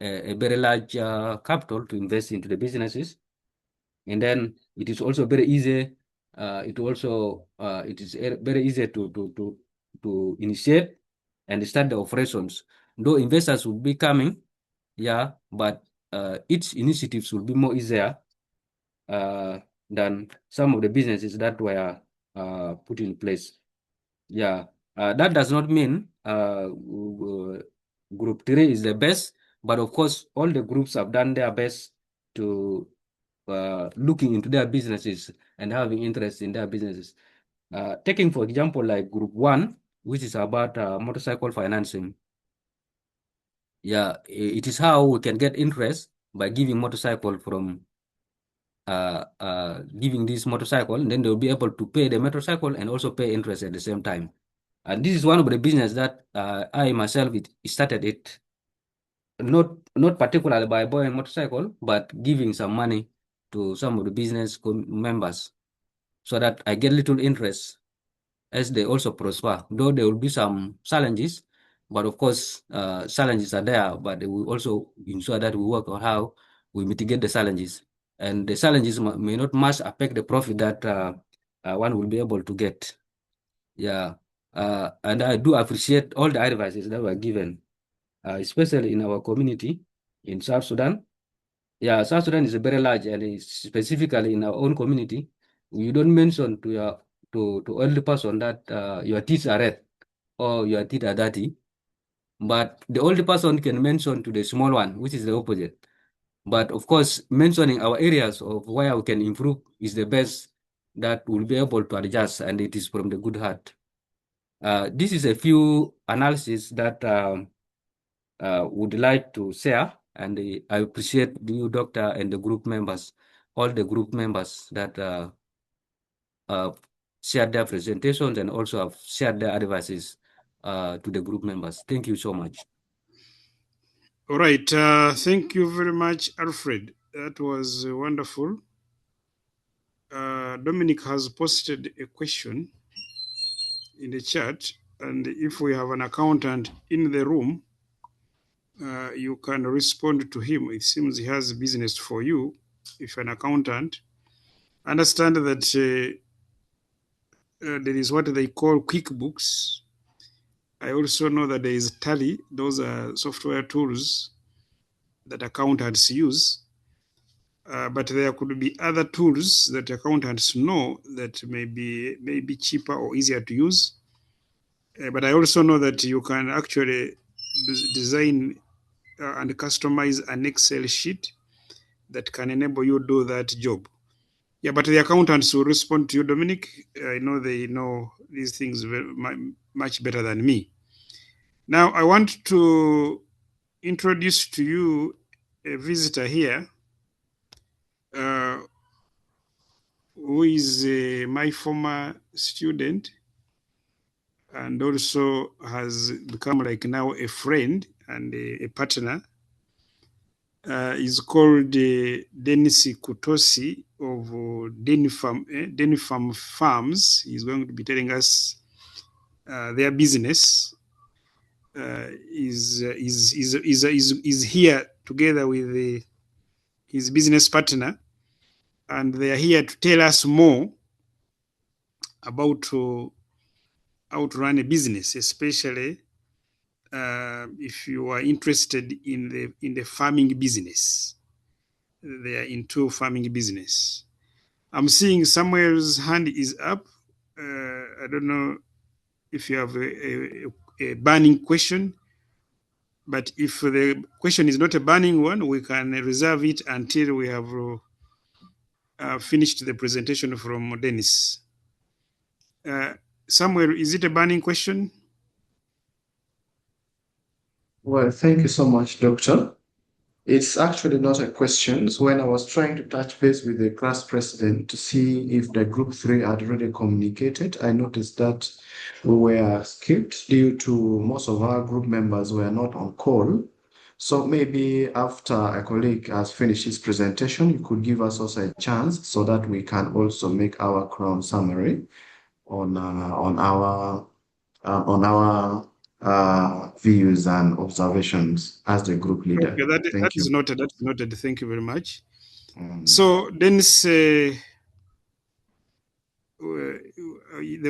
a very large capital to invest into the businesses, and then it is also very easy. It is very easy to initiate and start the operations. Though investors will be coming, yeah, but its initiatives will be more easier than some of the businesses that were put in place. Yeah, that does not mean group 3 is the best, but of course, all the groups have done their best to looking into their businesses and having interest in their businesses. Taking, for example, like group 1, which is about motorcycle financing. Yeah, it is how we can get interest by giving motorcycle from giving this motorcycle, and then they'll be able to pay the motorcycle and also pay interest at the same time. And this is one of the business that I myself started it, not particularly by buying motorcycle, but giving some money to some of the business members so that I get little interest as they also prosper. Though there will be some challenges, but of course, challenges are there, but we also ensure that we work on how we mitigate the challenges. And the challenges may not much affect the profit that one will be able to get. Yeah. And I do appreciate all the advices that were given, especially in our community in South Sudan. Yeah, South Sudan is very large, and specifically in our own community, you don't mention to your to only person that your teeth are red or your teeth are dirty, but the older person can mention to the small one, which is the opposite. But of course, mentioning our areas of where we can improve is the best that will be able to adjust, and it is from the good heart. This is a few analysis that would like to share, and I appreciate you, Doctor, and the group members, all the group members that shared their presentations and also have shared their advices to the group members. Thank you so much. All right. Thank you very much, Alfred. That was wonderful. Dominic has posted a question in the chat, and if we have an accountant in the room, you can respond to him. It seems he has business for you. If you're an accountant, understand that there is what they call QuickBooks. I also know that there is Tally. Those are software tools that accountants use. But there could be other tools that accountants know that may be cheaper or easier to use. But I also know that you can actually design and customize an Excel sheet that can enable you to do that job. Yeah, but the accountants will respond to you, Dominic. I know they know these things much better than me. Now, I want to introduce to you a visitor here who is my former student and also has become like now a friend and a partner, is called Dennis Kutosi of Denifam Farms. He's going to be telling us their business. Is here together with his business partner, and they are here to tell us more about how to run a business, especially if you are interested in the farming business. They are into farming business. I'm seeing Samuel's hand is up. I don't know if you have a burning question, but if the question is not a burning one, we can reserve it until we have finished the presentation from Dennis. Samuel, is it a burning question? Well, thank you so much, Doctor. It's actually not a question. So when I was trying to touch base with the class president to see if the group 3 had already communicated, I noticed that we were skipped due to most of our group members were not on call. So maybe after a colleague has finished his presentation, you could give us also a chance so that we can also make our crown summary on our views and observations as the group leader. Okay, that Thank you. is noted. That's noted. Thank you very much. So, Dennis, the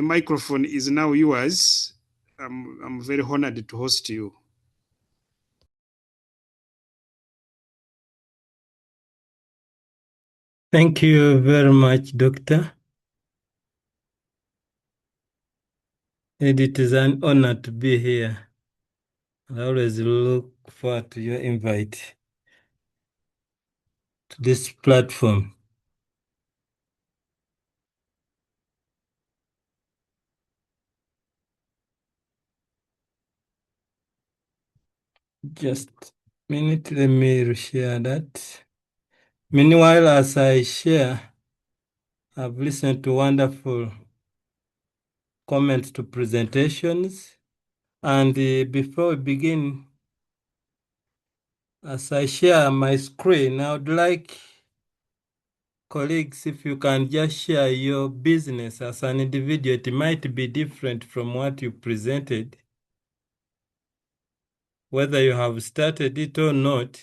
microphone is now yours. I'm very honored to host you. Thank you very much, Doctor. And it is an honor to be here. I always look forward to your invite to this platform. Just a minute, let me share that. Meanwhile, as I share, I've listened to wonderful comments to presentations. And before we begin, as I share my screen, I would like colleagues, if you can just share your business as an individual. It might be different from what you presented. Whether you have started it or not,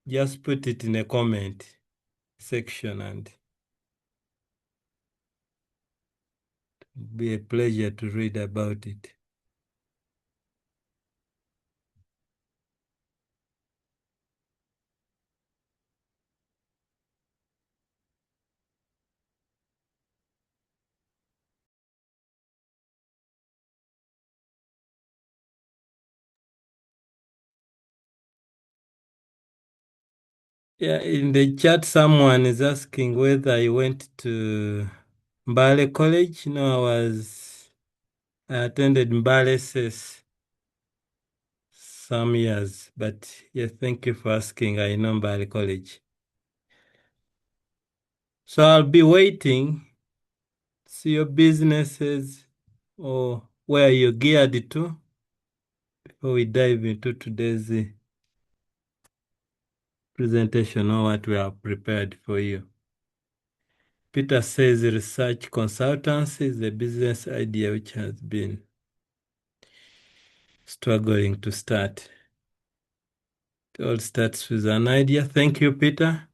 just put it in a comment section and it'll be a pleasure to read about it. Yeah, in the chat, someone is asking whether I went to Mbale College. No, I attended Mbale SES some years, but yeah, thank you for asking. I know Mbale College. So I'll be waiting, see your businesses or where you're geared to before we dive into today's presentation or what we have prepared for you. Peter says research consultancy is a business idea which has been struggling to start. It all starts with an idea. Thank you, Peter.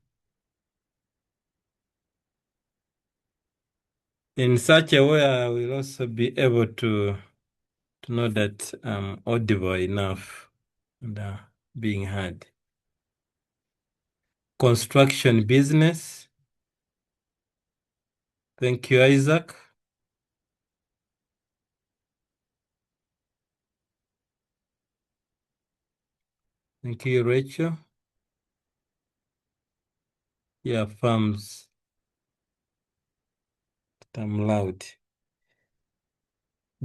In such a way, I will also be able to know that I'm audible enough and being heard. Construction business. Thank you, Isaac. Thank you, Rachel. Yeah, farms. I'm loud.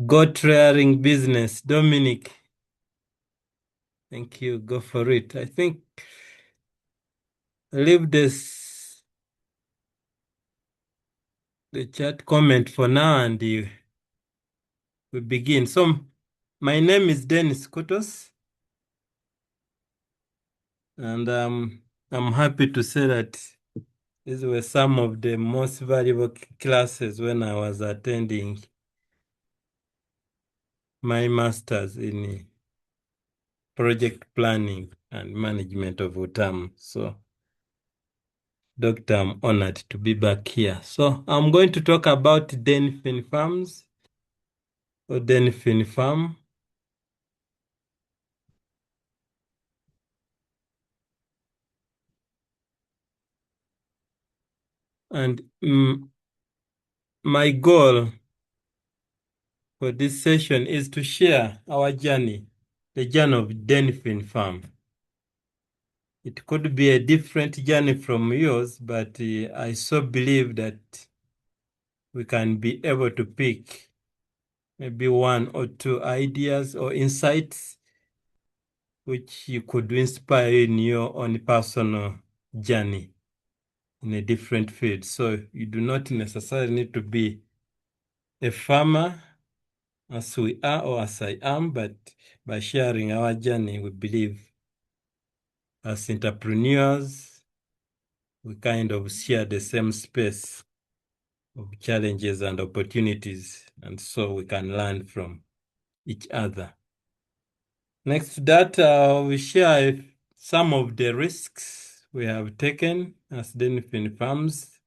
Goat rearing business. Dominic. Thank you. Go for it. I think I leave this the chat comment for now and we begin. So my name is Dennis Kutos, and I'm happy to say that these were some of the most valuable classes when I was attending my master's in project planning and management of UTAM. So, Doctor, I'm honored to be back here. So, I'm going to talk about Denfin farms or Denfin farm. And my goal for this session is to share our journey, the journey of Denfin farm. It could be a different journey from yours, but I so believe that we can be able to pick maybe one or two ideas or insights which you could inspire in your own personal journey in a different field. So you do not necessarily need to be a farmer as we are or as I am, but by sharing our journey, we believe as entrepreneurs, we kind of share the same space of challenges and opportunities, and so we can learn from each other. Next to that, we share some of the risks we have taken as Denfin farms,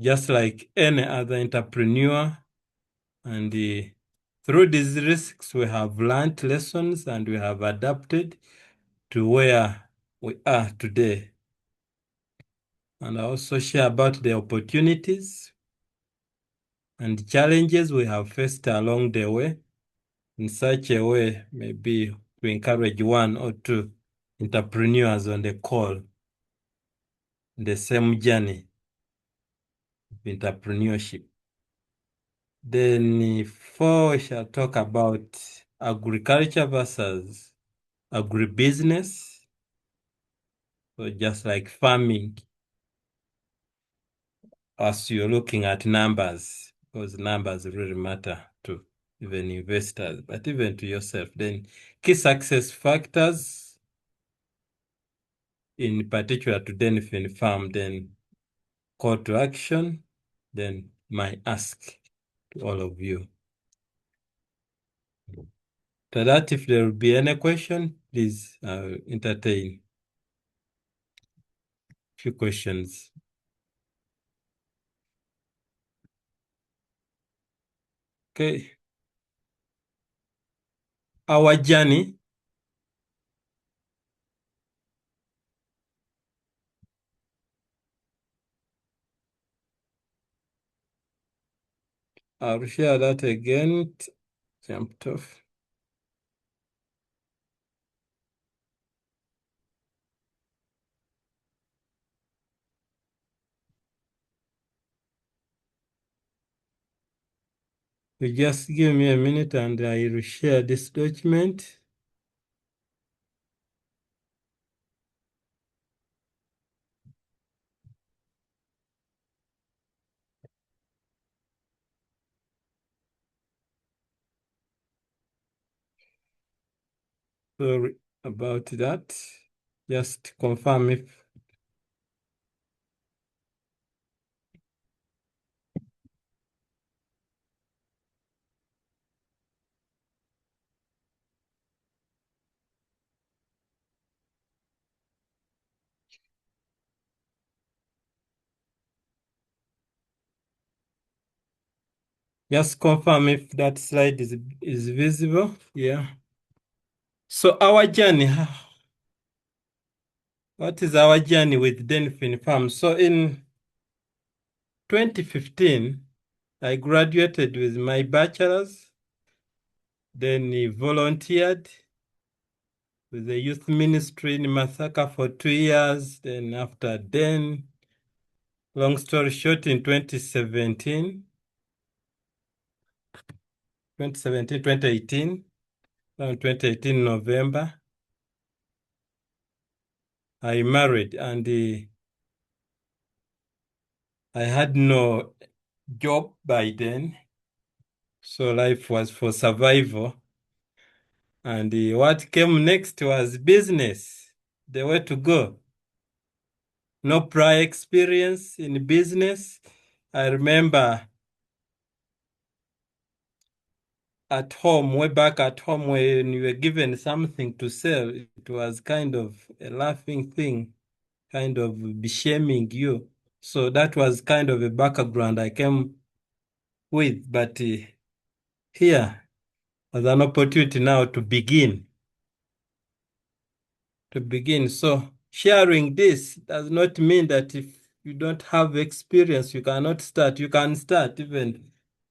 just like any other entrepreneur. And through these risks, we have learned lessons and we have adapted to where we are today. And I also share about the opportunities and challenges we have faced along the way, in such a way maybe to encourage one or two entrepreneurs on the call, the same journey of entrepreneurship. Then four, we shall talk about agriculture versus agribusiness. So just like farming, as you're looking at numbers, because numbers really matter to even investors, but even to yourself. Then key success factors, in particular to Denfin farm, then call to action, then my ask to all of you. To that, if there will be any question, please entertain a few questions. Okay. Our journey I'll share that again. Jumped off. You just give me a minute and I will share this document. Sorry about that. Just confirm if that slide is visible. Yeah. So our journey, what is our journey with Denfin Farm? So in 2015, I graduated with my bachelor's, then volunteered with the youth ministry in Masaka for 2 years. Then after then, long story short, in 2018, around 2018 November, I married, and I had no job by then. So life was for survival. And what came next was business, the way to go. No prior experience in business. I remember at home, way back at home, when you were given something to sell, it was kind of a laughing thing, kind of shaming you. So that was kind of a background I came with. But here was an opportunity now to begin. So sharing this does not mean that if you don't have experience, you cannot start. You can start even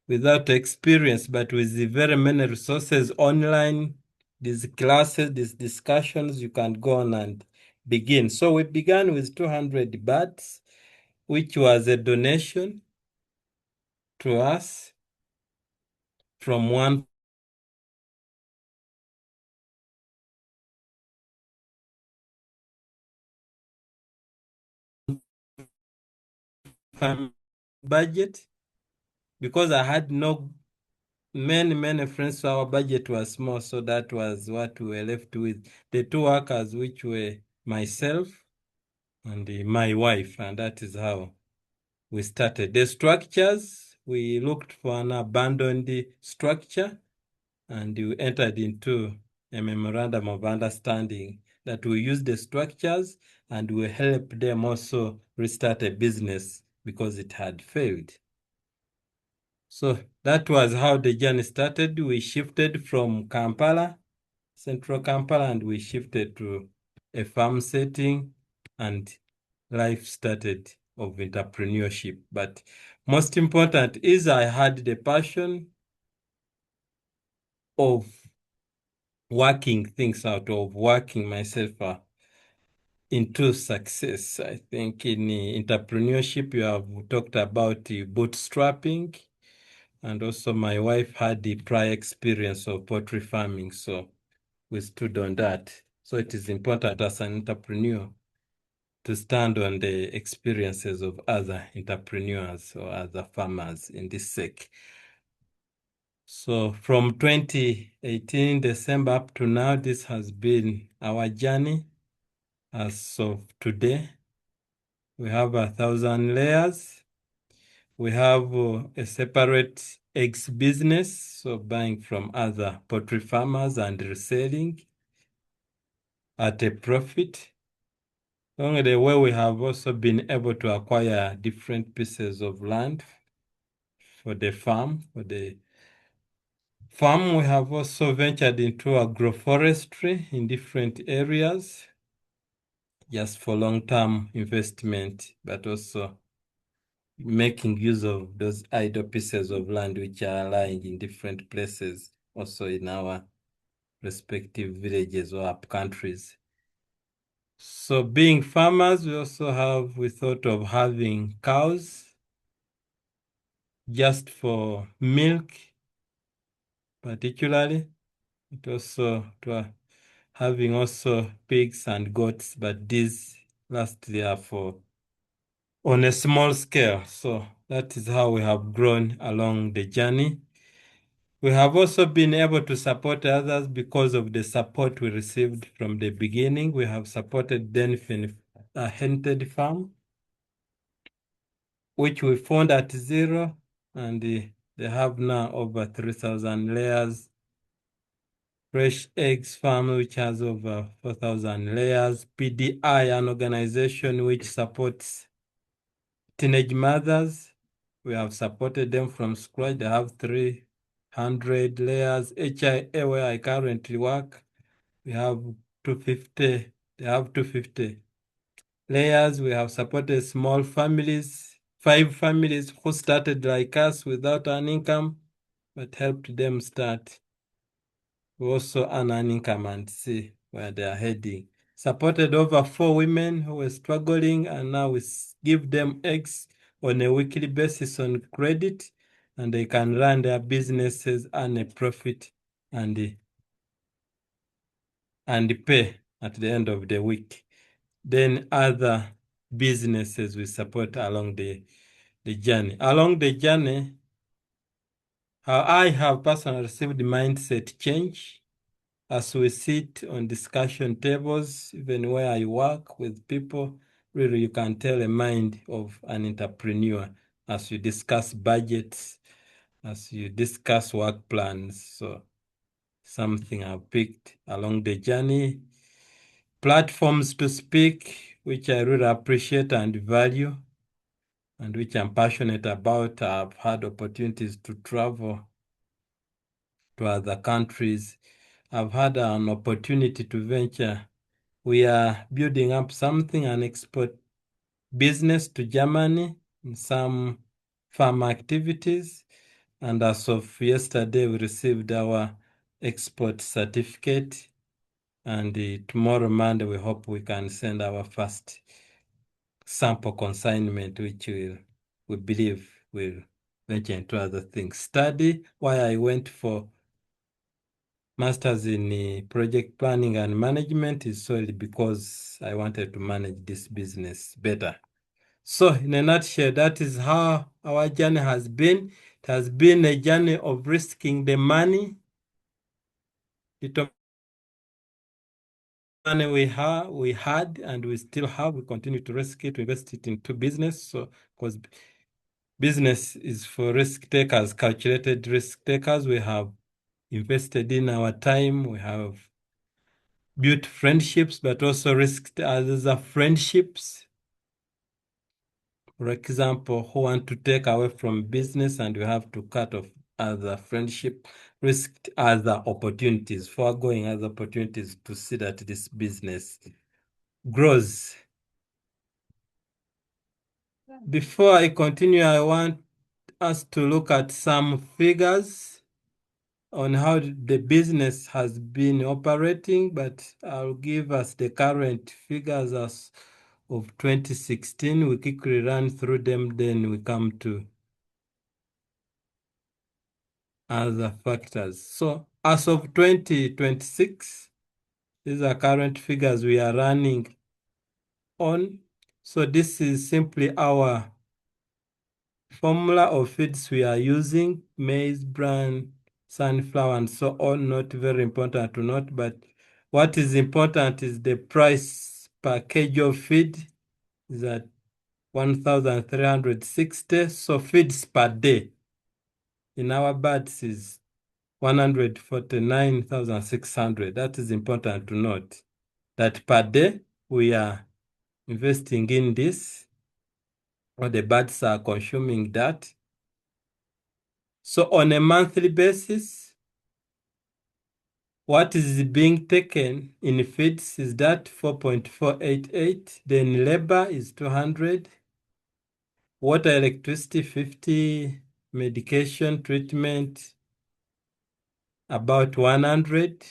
without experience, but with the very many resources online, these classes, these discussions, you can go on and begin. So we began with 200 bahts, which was a donation to us from one family budget, because I had many friends, so our budget was small, so that was what we were left with. The two workers, which were myself and my wife, and that is how we started. The structures, we looked for an abandoned structure, and we entered into a memorandum of understanding that we use the structures and we help them also restart a business because it had failed. So that was how the journey started. We shifted from Kampala, central Kampala, and we shifted to a farm setting, and life started of entrepreneurship. But most important is I had the passion of working things out, of working myself into success. I think in entrepreneurship, you have talked about bootstrapping. And also my wife had the prior experience of poultry farming, so we stood on that. So it is important as an entrepreneur to stand on the experiences of other entrepreneurs or other farmers in this sec. So from 2018 December up to now, this has been our journey. As of today, we have 1,000 layers. We have a separate eggs business, so buying from other poultry farmers and reselling at a profit. Along the way, we have also been able to acquire different pieces of land for the farm. We have also ventured into agroforestry in different areas, just for long-term investment, but also making use of those idle pieces of land which are lying in different places, also in our respective villages or up countries. So being farmers, we thought of having cows just for milk, particularly, but also having also pigs and goats, but these lastly are for on a small scale. So that is how we have grown along the journey. We have also been able to support others because of the support we received from the beginning. We have supported Denfin Hented Farm, which we found at zero, and they have now over 3,000 layers. Fresh Eggs Farm, which has over 4,000 layers. PDI, an organization which supports teenage mothers. We have supported them from scratch. They have 300 layers. HIA, where I currently work, we have 250. They have 250 layers. We have supported small families, 5 families who started like us without an income, but helped them start. We also earn an income and see where they are heading. Supported over 4 women who were struggling, and now we give them eggs on a weekly basis on credit, and they can run their businesses, earn a profit, and pay at the end of the week. Then other businesses we support along the the journey. Along the journey, how I have personally received mindset change as we sit on discussion tables, even where I work with people. Really, you can tell a mind of an entrepreneur as you discuss budgets, as you discuss work plans. So something I've picked along the journey. Platforms to speak, which I really appreciate and value, and which I'm passionate about. I've had opportunities to travel to other countries. I've had an opportunity to venture. We are building up something, an export business to Germany, in some farm activities. And as of yesterday, we received our export certificate. And tomorrow, Monday, we hope we can send our first sample consignment, which we believe will venture into other things. Study, why I went for Masters in project planning and management is solely because I wanted to manage this business better. So in a nutshell, that is how our journey has been. It has been a journey of risking the money. The money we had and we still have, we continue to risk it, to invest it into business. So because business is for risk takers, calculated risk takers, we have invested in our time, we have built friendships, but also risked other friendships. For example, who want to take away from business and you have to cut off other friendship, risked other opportunities, foregoing other opportunities to see that this business grows. Before I continue, I want us to look at some figures on how the business has been operating, but I'll give us the current figures as of 2016. We quickly run through them, then we come to other factors. So as of 2026, these are current figures we are running on. So this is simply our formula of feeds we are using: maize, bran, sunflower, and so on. Not very important to note, but what is important is the price per kg of feed is at 1,360. So feeds per day in our birds is 149,600. That is important to note, that per day we are investing in this, or the birds are consuming that. So on a monthly basis, what is being taken in feeds is that 4.488. Then labor is 200. Water, electricity 50. Medication, treatment about 100,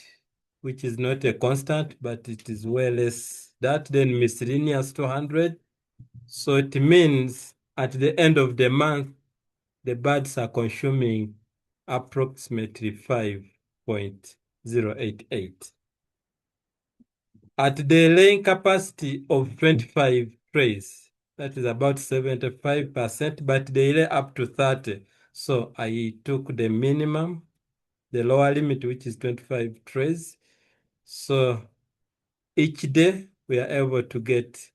which is not a constant, but it is way less that. Then miscellaneous 200. So it means at the end of the month, the birds are consuming approximately 5.088. At the laying capacity of 25 trays, that is about 75%, but they lay up to 30. So I took the minimum, the lower limit, which is 25 trays. So each day we are able to get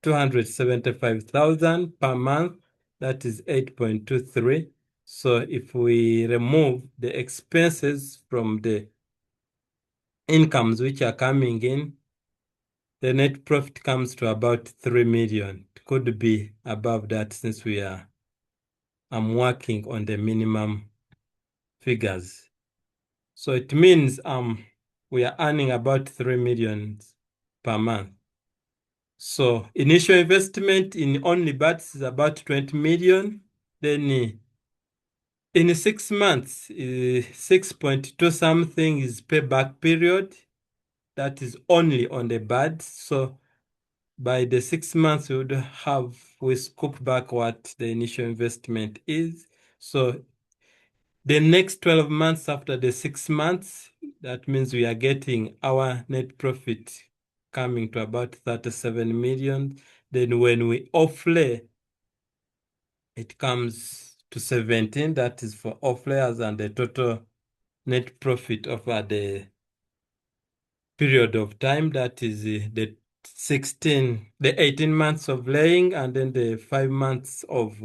275,000 per month. That is 8.23. So if we remove the expenses from the incomes which are coming in, the net profit comes to about 3 million. It could be above that since I'm working on the minimum figures. So it means we are earning about 3 million per month. So initial investment in only birds is about 20 million. Then in 6 months, 6.2 something is payback period. That is only on the birds. So by the 6 months, we scoop back what the initial investment is. So the next 12 months after the 6 months, that means we are getting our net profit coming to about 37 million. Then when we offlay it comes to 17. That is for all players, and the total net profit over the period of time, that is the 18 months of laying, and then the 5 months of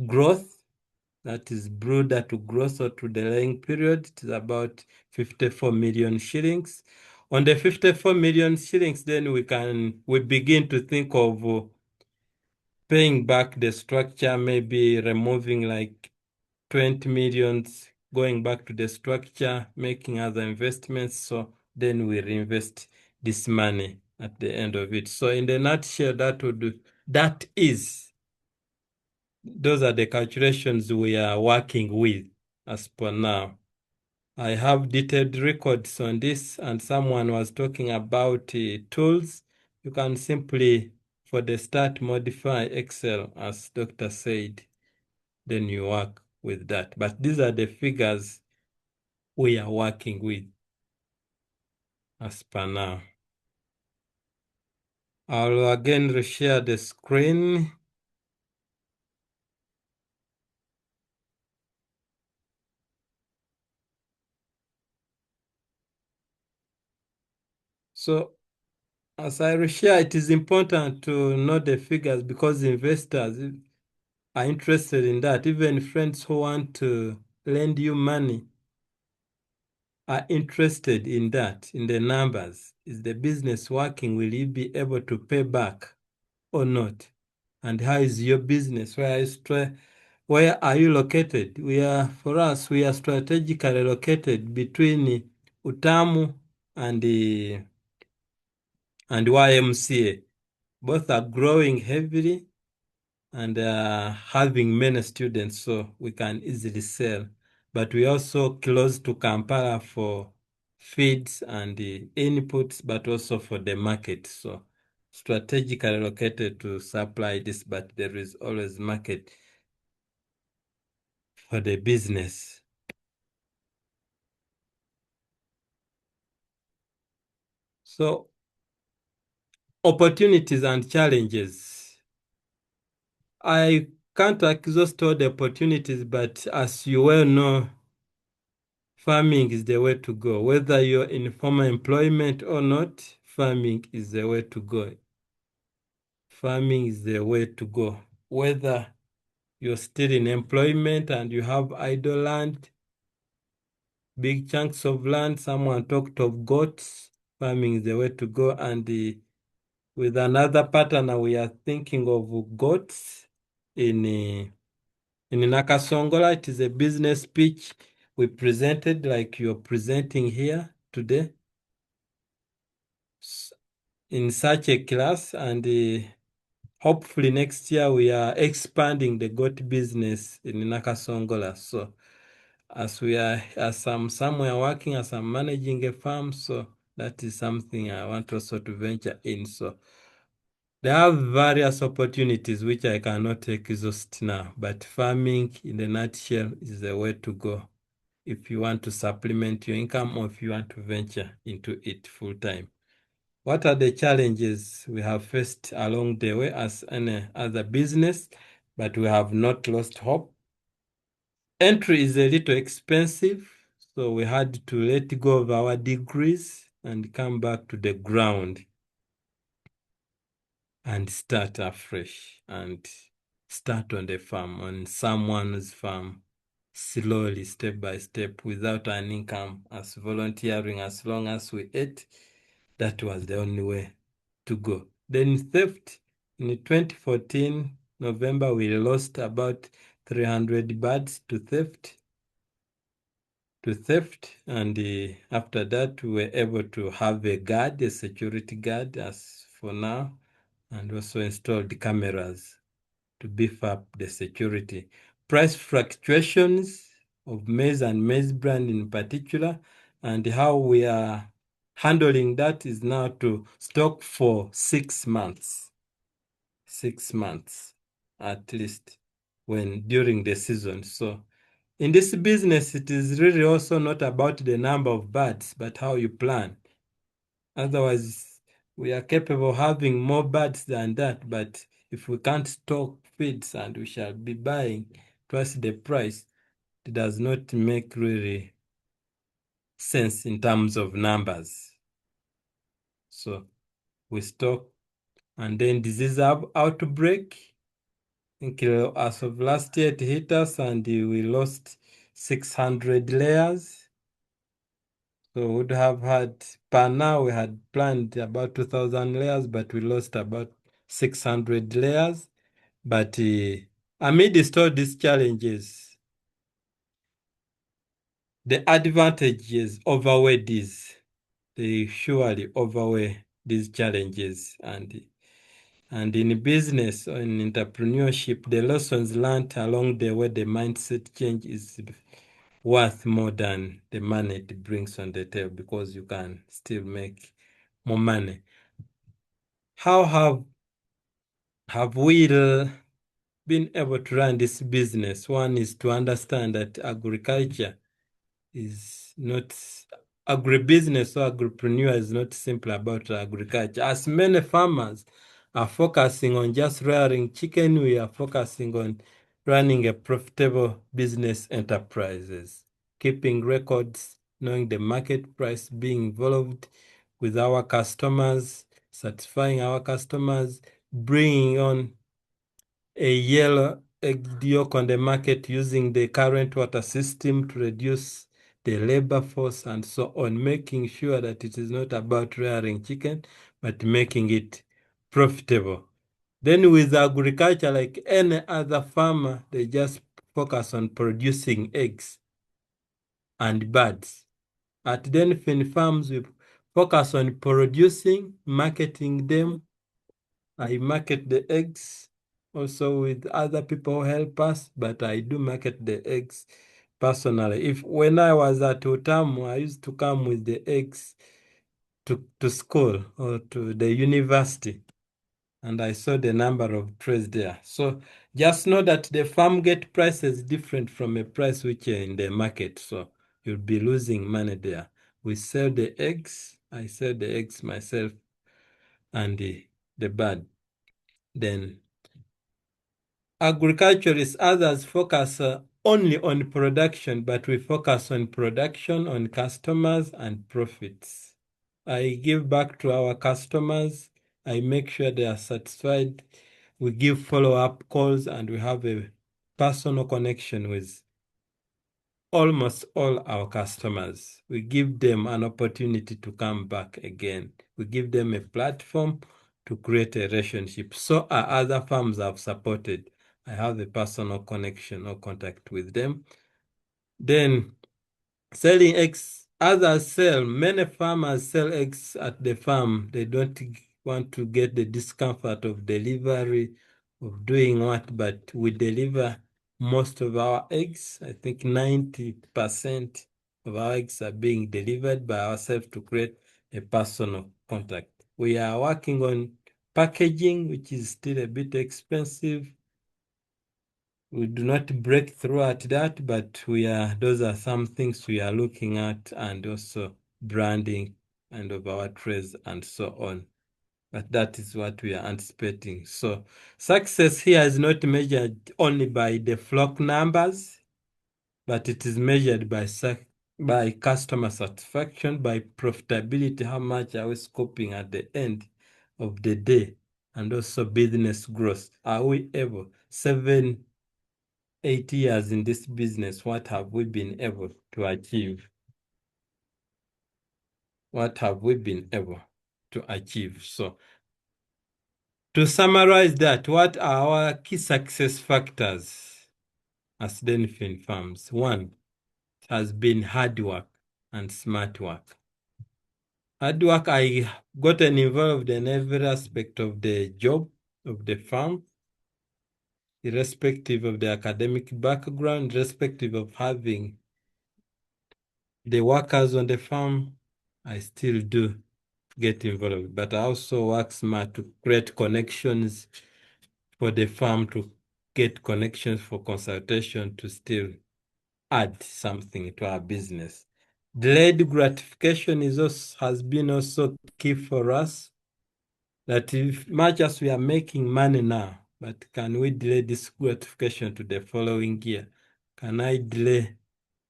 growth, that is brooder to growth or to the laying period. It is about 54 million shillings. On the 54 million shillings, then we begin to think of paying back the structure, maybe removing like 20 millions, going back to the structure, making other investments. So then we reinvest this money at the end of it. So in the nutshell, those are the calculations we are working with as per now. I have detailed records on this, and someone was talking about tools. You can simply, for the start, modify Excel, as Dr. said. Then you work with that. But these are the figures we are working with as per now. I'll again reshare the screen. So as I reshare, it is important to know the figures because investors are interested in that. Even friends who want to lend you money are interested in that, in the numbers. Is the business working? Will you be able to pay back or not? And how is your business? Where are you located? For us, we are strategically located between Utamu and YMCA. Both are growing heavily and having many students, so we can easily sell. But we also close to Kampala for feeds and inputs, but also for the market. So strategically located to supply this, but there is always market for the business. So opportunities and challenges. I can't exhaust all the opportunities, but as you well know, farming is the way to go. Whether you're in formal employment or not, farming is the way to go. Farming is the way to go. Whether you're still in employment and you have idle land, big chunks of land, someone talked of goats, farming is the way to go. And with another partner, we are thinking of goats in Nakasongola. It is a business pitch we presented like you're presenting here today in such a class, and hopefully next year we are expanding the goat business in Nakasongola. So as some we are working, as I'm managing a farm, so that is something I want also to venture in. So there are various opportunities which I cannot exhaust now, but farming in the nutshell is the way to go if you want to supplement your income or if you want to venture into it full time. What are the challenges we have faced along the way as any other business, but we have not lost hope? Entry is a little expensive, so we had to let go of our degrees and come back to the ground and start afresh and start on the farm, on someone's farm, slowly, step by step, without an income, as volunteering, as long as we ate. That was the only way to go. Then theft. In 2014, November, we lost about 300 birds to theft. And after that, we were able to have a security guard as for now, and also installed cameras to beef up the security. Price fluctuations of maize and maize bran in particular, and how we are handling that is now to stock for 6 months. 6 months at least during the season. So in this business, it is really also not about the number of birds, but how you plan. Otherwise, we are capable of having more birds than that, but if we can't stock feeds and we shall be buying twice the price, it does not make really sense in terms of numbers. So we stop, and then disease outbreak. I think as of last year it hit us and we lost 600 layers. So we would have had, per now we had planned about 2,000 layers, but we lost about 600 layers. But amidst all these challenges, the advantages outweigh these. They surely outweigh these challenges. And in business or in entrepreneurship, the lessons learned along the way, the mindset change is worth more than the money it brings on the table, because you can still make more money. How have we been able to run this business? One is to understand that agriculture is not, agribusiness or agripreneur is not simply about agriculture. As many farmers are focusing on just rearing chicken, we are focusing on running a profitable business enterprises, keeping records, knowing the market price, being involved with our customers, satisfying our customers, bringing on a yellow egg yolk on the market using the current water system to reduce the labor force and so on, making sure that it is not about rearing chicken, but making it profitable. Then with agriculture, like any other farmer, they just focus on producing eggs and birds. At Denfin Farms, we focus on producing, marketing them. I market the eggs also with other people who help us, but I do market the eggs personally. When I was at Utamu, I used to come with the eggs to school or to the university, and I saw the number of trays there. So just know that the farm gate price is different from a price which are in the market, so you'll be losing money there. We sell the eggs, I sell the eggs myself and the bird. Then agriculturists, others focus only on production, but we focus on production, on customers and profits. I give back to our customers. I make sure they are satisfied. We give follow-up calls and we have a personal connection with almost all our customers. We give them an opportunity to come back again. We give them a platform to create a relationship. So are other farms I've supported. I have a personal connection or contact with them. Then selling eggs, others sell, many farmers sell eggs at the farm. They don't want to get the discomfort of delivery, of doing what, but we deliver most of our eggs. I think 90% of our eggs are being delivered by ourselves to create a personal contact. We are working on packaging, which is still a bit expensive. We do not break through at that, but those are some things we are looking at, and also branding and of our trays and so on. But that is what we are anticipating. So success here is not measured only by the flock numbers, but it is measured by customer satisfaction, by profitability, how much are we scoping at the end of the day, and also business growth. Are we able, 7-8 years in this business, what have we been able to achieve? What have we been able to achieve? So to summarize that, what are our key success factors as Denfin Farms? One has been hard work and smart work. Hard work, I gotten involved in every aspect of the job of the farm, irrespective of the academic background, irrespective of having the workers on the farm, I still do get involved. But I also work smart to create connections for the farm, to get connections for consultation, to still add something to our business. Delayed gratification has been also key for us, that if much as we are making money now, but can we delay this gratification to the following year? Can I delay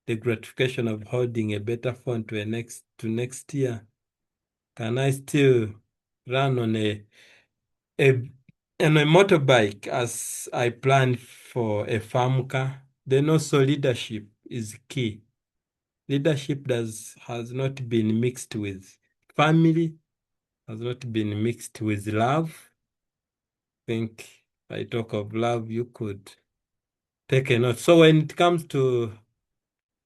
the gratification of holding a better phone to next year? Can I still run on a motorbike as I plan for a farm car? Then also leadership is key. Leadership has not been mixed with family, has not been mixed with love. I think if I talk of love, you could take a note. So when it comes to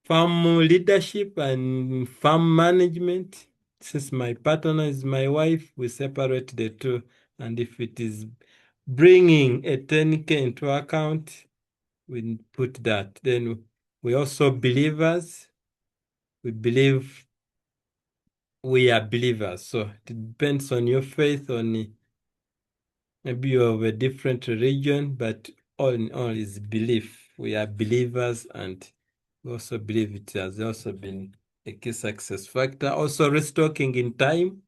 farm leadership and farm management, since my partner is my wife, we separate the two. And if it is bringing a 10K into account, we put that. Then we also believers. We believe we are believers. So it depends on your faith, on maybe you're of a different religion, but all in all is belief. We are believers, and we also believe it has also been a key success factor. Also restocking in time.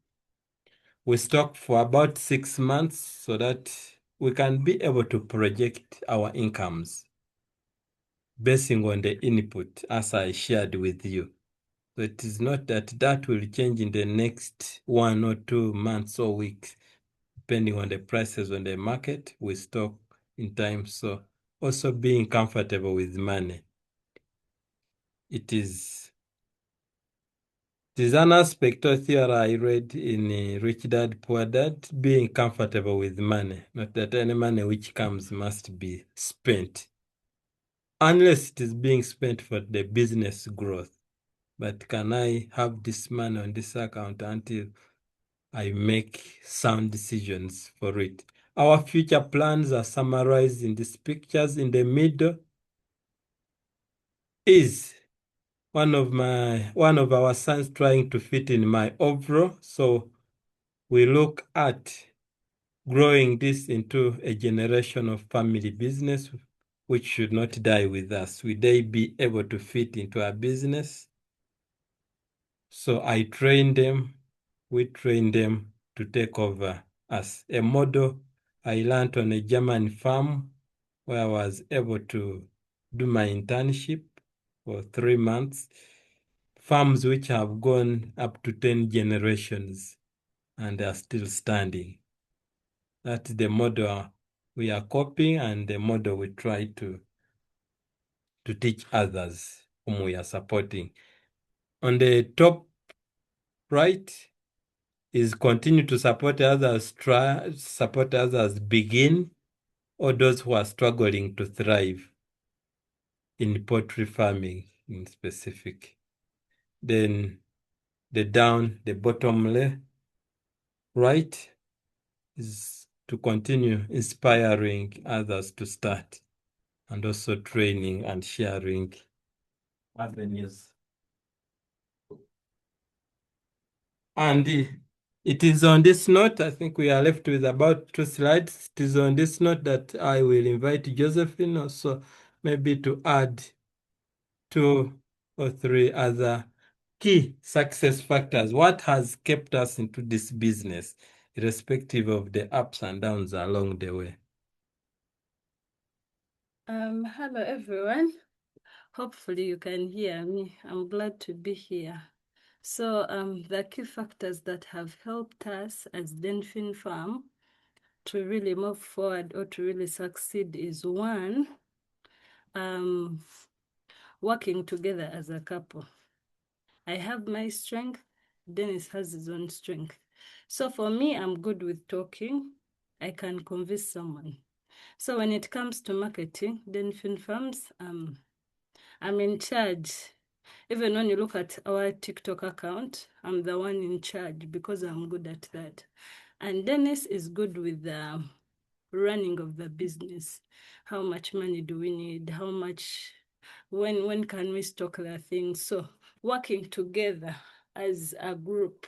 We stock for about 6 months so that we can be able to project our incomes basing on the input as I shared with you. So it is not that will change in the next 1 or 2 months or weeks, depending on the prices on the market. We stock in time. So also being comfortable with money. It is an aspect of theory I read in Rich Dad, Poor Dad, being comfortable with money. Not that any money which comes must be spent, unless it is being spent for the business growth. But can I have this money on this account until I make sound decisions for it? Our future plans are summarized in these pictures. In the middle is one of our sons trying to fit in my overall. So we look at growing this into a generation of family business, which should not die with us. Will they be able to fit into our business? So I train them, we train them to take over as a model. I learned on a German farm where I was able to do my internship for 3 months. Farms which have gone up to 10 generations and are still standing. That's the model we are copying and the model we try to teach others whom we are supporting. On the top right is continue to support others, begin, or those who are struggling to thrive in poultry farming in specific. Then the bottom right is to continue inspiring others to start and also training and sharing avenues. And it is on this note, I think we are left with about 2 slides. It is on this note that I will invite Josephine also maybe to add 2 or 3 other key success factors. What has kept us into this business, irrespective of the ups and downs along the way? Hello everyone. Hopefully you can hear me. I'm glad to be here. So the key factors that have helped us as Denfin Farm to really move forward or to really succeed is 1, working together as a couple. I have my strength, Dennis has his own strength. So for me, I'm good with talking. I can convince someone. So when it comes to marketing, Denfin Farms, I'm in charge. Even when you look at our TikTok account, I'm the one in charge because I'm good at that. And Dennis is good with the running of the business. How much money do we need? How much, when can we stock the things? So working together as a group.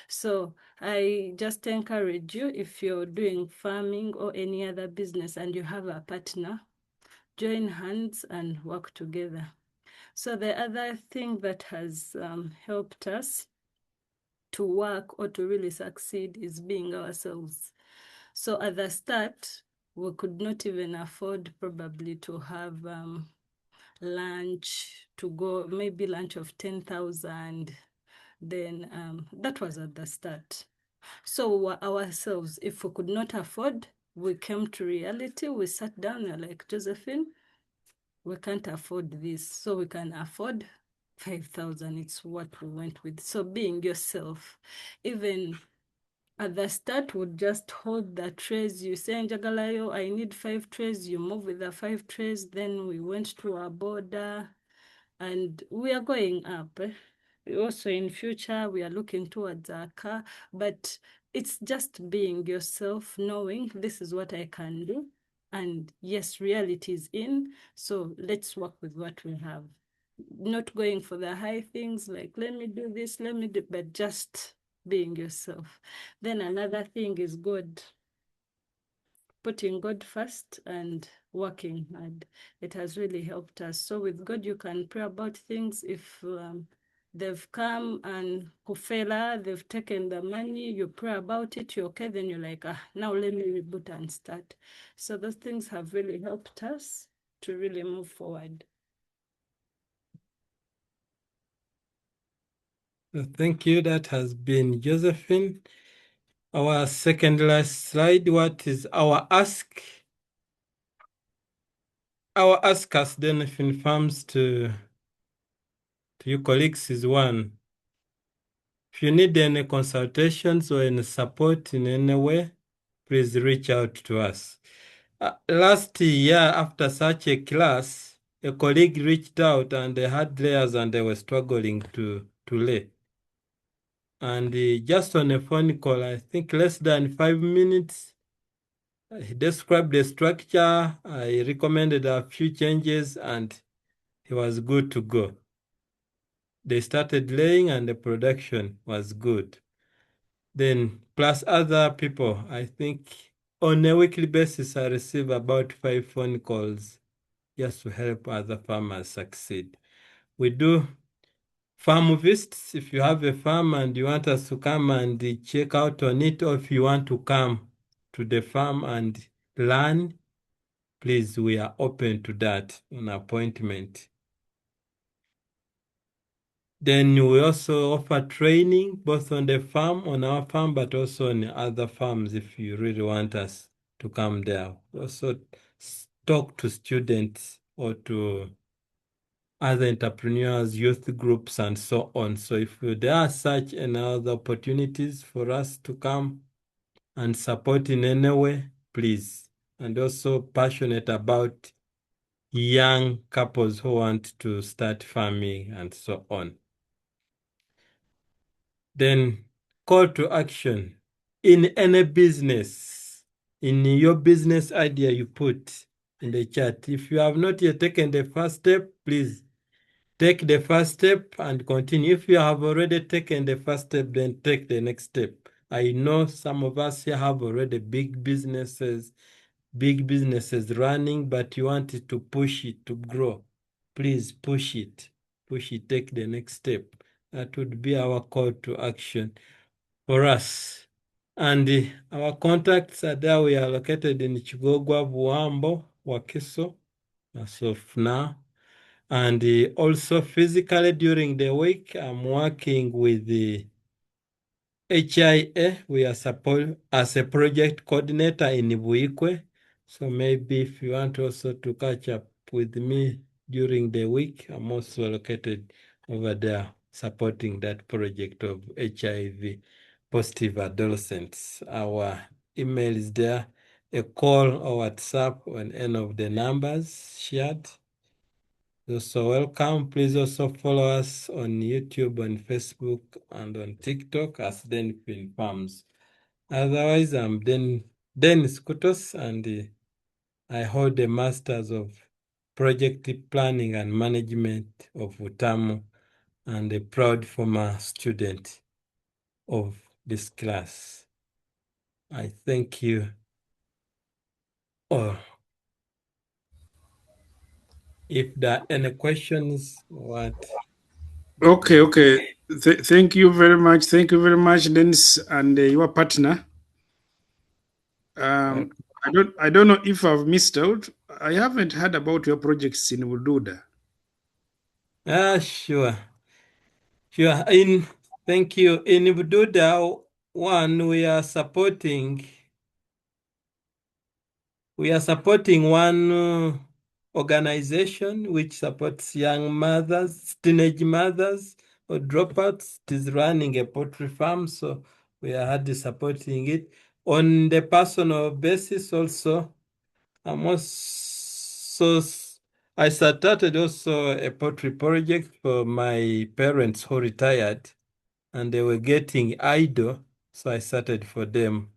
So I just encourage you, if you're doing farming or any other business and you have a partner, join hands and work together. So the other thing that has helped us to work or to really succeed is being ourselves. So at the start, we could not even afford probably to have lunch, to go, maybe lunch of 10,000. Then that was at the start. So ourselves, if we could not afford, we came to reality, we sat down, we're like, Josephine, we can't afford this, so we can afford 5,000. It's what we went with. So being yourself, even at the start, would just hold the trays. You say, Njagalayo, I need 5 trays. You move with the 5 trays. Then we went to our border and we are going up. Also in future, we are looking towards our car, but it's just being yourself, knowing this is what I can do. And yes, reality is in, so let's work with what we have. Not going for the high things like, let me do this, let me do, but just being yourself. Then another thing is God. Putting God first and working hard. It has really helped us. So with God, you can pray about things. If they've come and kufela, they've taken the money, you pray about it, you're okay, then you're like, now let me reboot and start. So those things have really helped us to really move forward. Thank you. That has been Josephine. Our second last slide, what is our ask? Our ask as Josephine farms to you colleagues is one. If you need any consultations or any support in any way, please reach out to us. Last year, after such a class, a colleague reached out and they had layers and they were struggling to lay. And just on a phone call, I think less than 5 minutes, he described the structure, I recommended a few changes, and he was good to go. They started laying and the production was good. Then, plus other people, I think on a weekly basis, I receive about 5 phone calls just to help other farmers succeed. We do farm visits. If you have a farm and you want us to come and check out on it, or if you want to come to the farm and learn, please, we are open to that on appointment. Then we also offer training both on the farm, on our farm, but also on other farms if you really want us to come there. We also talk to students or to other entrepreneurs, youth groups, and so on. So if there are such and other opportunities for us to come and support in any way, please. And also passionate about young couples who want to start farming and so on. Then call to action. In any business, in your business idea you put in the chat, if you have not yet taken the first step, please take the first step and continue. If you have already taken the first step, then take the next step. I know some of us here have already big businesses running, but you want it to push it to grow. Please push it, take the next step. That would be our call to action for us. And our contacts are there. We are located in Chigogwa, Buambo, Wakiso, as of now. And also physically during the week, I'm working with the HIA. We are support as a project coordinator in Buikwe. So maybe if you want also to catch up with me during the week, I'm also located over there supporting that project of HIV positive adolescents. Our email is there, a call or WhatsApp on any of the numbers shared. So welcome. Please also follow us on YouTube, on Facebook, and on TikTok as Denfin Farms. Otherwise, I'm Dennis Kutos, and I hold the Masters of Project Planning and Management of Utamu, and a proud former student of this class. I thank you all. If there are any questions, what? Okay. Thank you very much. Thank you very much, Dennis, and your partner. I don't know if I've missed out. I haven't heard about your projects in Bududa. Sure. Thank you. In Bududa, one, we are supporting one organization which supports young mothers, teenage mothers, or dropouts. It is running a poultry farm, so we are hardly supporting it. On the personal basis, also, I started also a poultry project for my parents who retired, and they were getting idle, so I started for them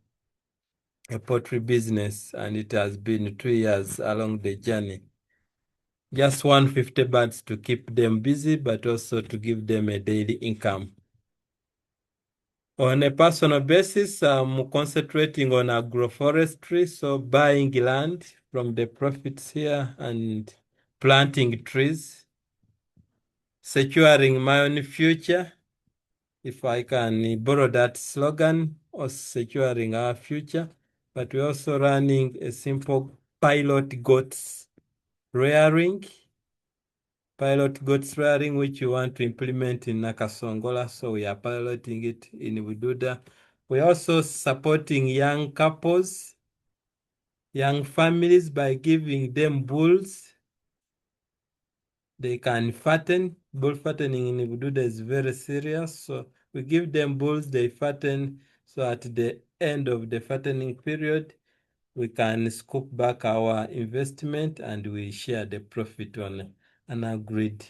a poultry business, and it has been 2 years along the journey. Just 150 birds to keep them busy, but also to give them a daily income. On a personal basis, I'm concentrating on agroforestry, so buying land from the profits here and planting trees, securing my own future, if I can borrow that slogan, or securing our future. But we're also running a simple pilot goats rearing, which we want to implement in Nakasongola. So we are piloting it in Bududa. We're also supporting young couples, young families by giving them bulls. They can fatten. Bull fattening in Bududa is very serious. So we give them bulls, they fatten. So at the end of the fattening period, we can scoop back our investment and we share the profit on an agreed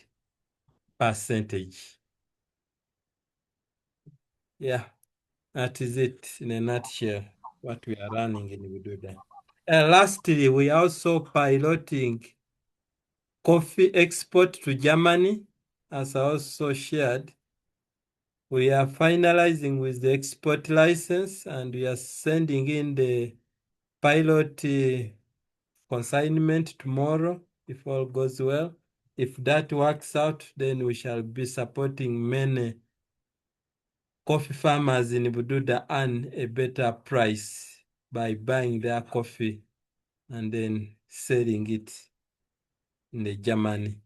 percentage. Yeah, that is it in a nutshell, what we are running in Bududa. And lastly, we are also piloting coffee export to Germany, as I also shared. We are finalizing with the export license and we are sending in the pilot consignment tomorrow, if all goes well. If that works out, then we shall be supporting many coffee farmers in Bududa earn a better price by buying their coffee and then selling it in the German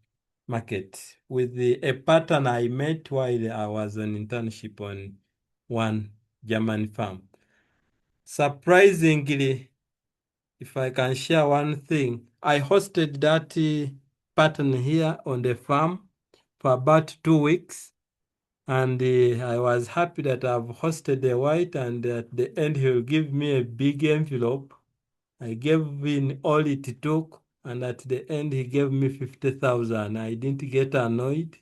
market. With a pattern I met while I was on internship on one German farm. Surprisingly, if I can share one thing, I hosted that pattern here on the farm for about 2 weeks. And I was happy that I've hosted the white, and at the end he'll give me a big envelope. I gave him all it took, and at the end he gave me 50,000. I didn't get annoyed.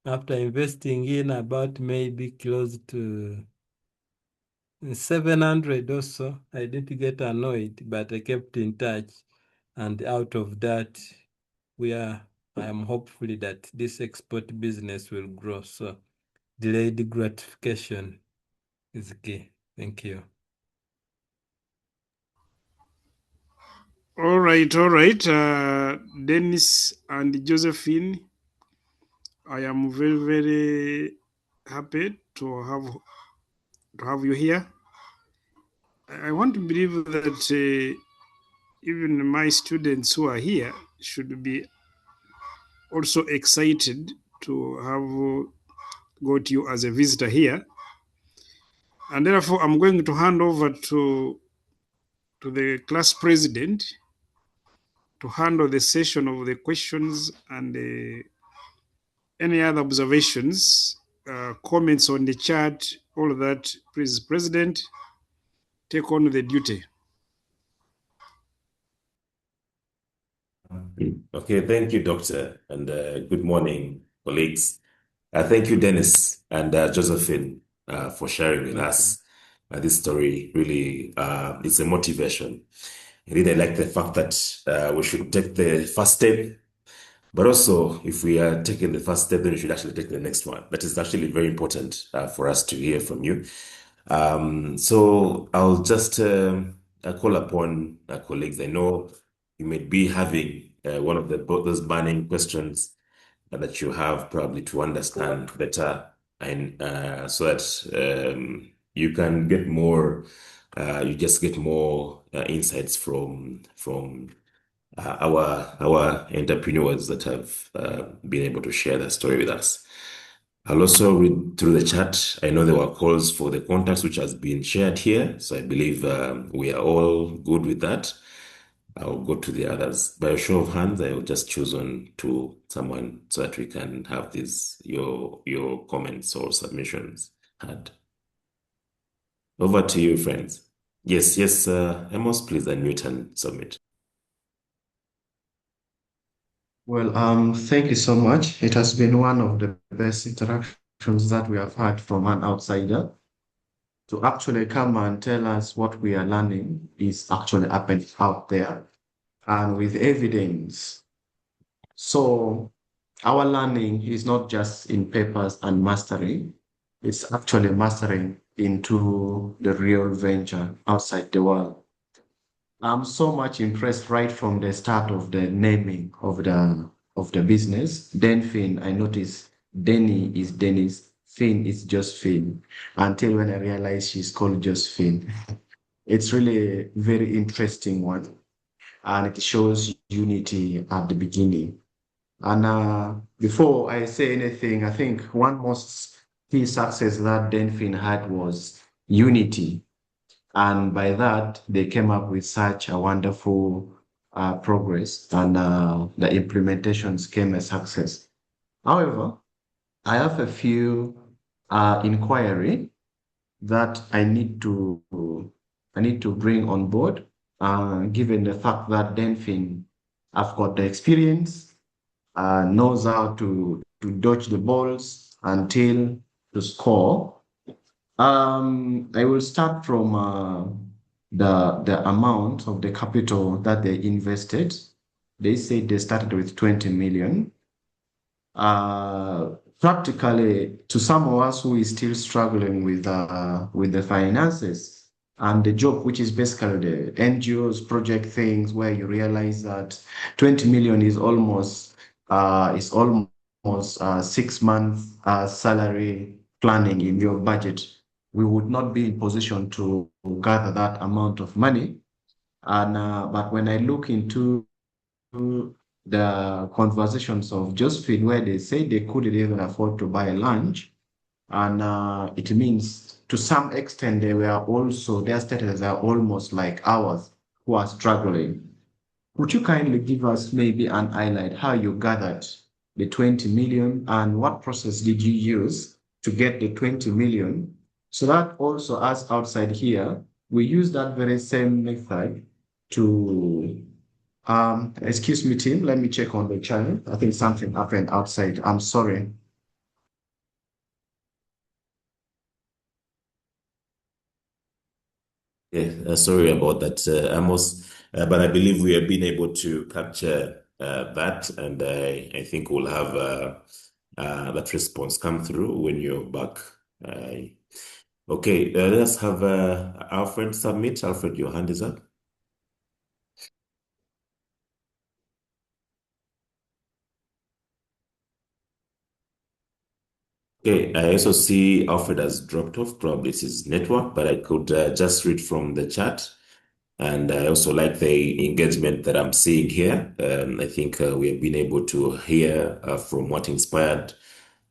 After investing in about maybe close to 700 or so, I didn't get annoyed, but I kept in touch. And out of that, I am hopeful that this export business will grow. So delayed gratification is key. Thank you. All right. Dennis and Josephine, I am very, very happy to have you here. I want to believe that even my students who are here should be also excited to have got you as a visitor here. And therefore, I'm going to hand over to the class president to handle the session of the questions and any other observations, comments on the chat, all of that. Please, President, take on the duty. Okay, thank you, Doctor, and good morning, colleagues. Thank you, Dennis and Josephine, for sharing with us this story. Really, it's a motivation. Indeed, I like the fact that we should take the first step, but also if we are taking the first step, then we should actually take the next one. That is actually very important for us to hear from you. So I'll just call upon colleagues. I know you may be having one of those burning questions that you have probably to understand better, and so that you can get more you just get more insights from our entrepreneurs that have been able to share their story with us. I'll also read through the chat. I know there were calls for the contacts which has been shared here, so I believe we are all good with that. I'll go to the others. By a show of hands, I will just choose on to someone so that we can have your comments or submissions heard. Over to you, friends. Yes, Amos, please unmute and submit. Well, thank you so much. It has been one of the best interactions that we have had from an outsider to actually come and tell us what we are learning is actually happening out there and with evidence. So our learning is not just in papers and mastering, it's actually mastering into the real venture outside the world. I'm so much impressed right from the start of the naming of the business. Denfin, I noticed Denny is Dennis, Finn is just Finn. Until when I realized she's called just Finn. It's really a very interesting one. And it shows unity at the beginning. And before I say anything, I think one most key success that Denfin had was unity. And by that, they came up with such a wonderful progress, and the implementations came a success. However, I have a few inquiry that I need to bring on board, given the fact that Denfin have got the experience, knows how to dodge the balls until to score. I will start from the amount of the capital that they invested. They said they started with 20 million. Practically, to some of us who is still struggling with the finances and the job, which is basically the NGOs project things, where you realize that 20 million is almost 6 months salary planning in your budget. We would not be in position to gather that amount of money. And but when I look into the conversations of Josephine, where they say they couldn't even afford to buy lunch, and it means to some extent they were also, their status are almost like ours who are struggling. Would you kindly give us maybe an highlight how you gathered the 20 million and what process did you use to get the 20 million? So that also us outside here, we use that very same method to, excuse me, team, let me check on the channel. I think something happened outside. I'm sorry. Yeah, sorry about that, Amos, but I believe we have been able to capture that, and I think we'll have that response come through when you're back. Okay, let's have Alfred submit. Alfred, your hand is up. Okay, I also see Alfred has dropped off. Probably it's his network, but I could just read from the chat. And I also like the engagement that I'm seeing here. I think we have been able to hear from what inspired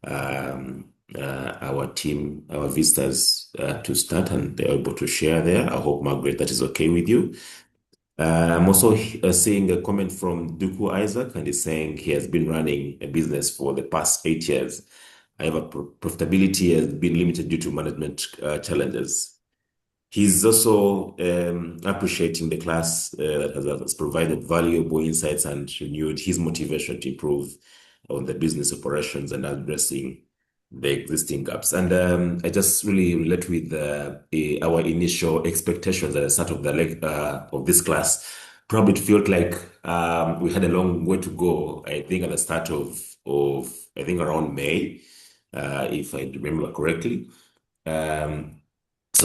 our team, our visitors to start, and they're able to share there. I hope, Margaret, that is okay with you. I'm also seeing a comment from Duku Isaac, and he's saying he has been running a business for the past 8 years. However, profitability has been limited due to management challenges. He's also appreciating the class that has provided valuable insights and renewed his motivation to improve on the business operations and addressing the existing gaps. And I just really relate with our initial expectations at the start of of this class. Probably it felt like we had a long way to go. I think at the start of I think around May, if I remember correctly.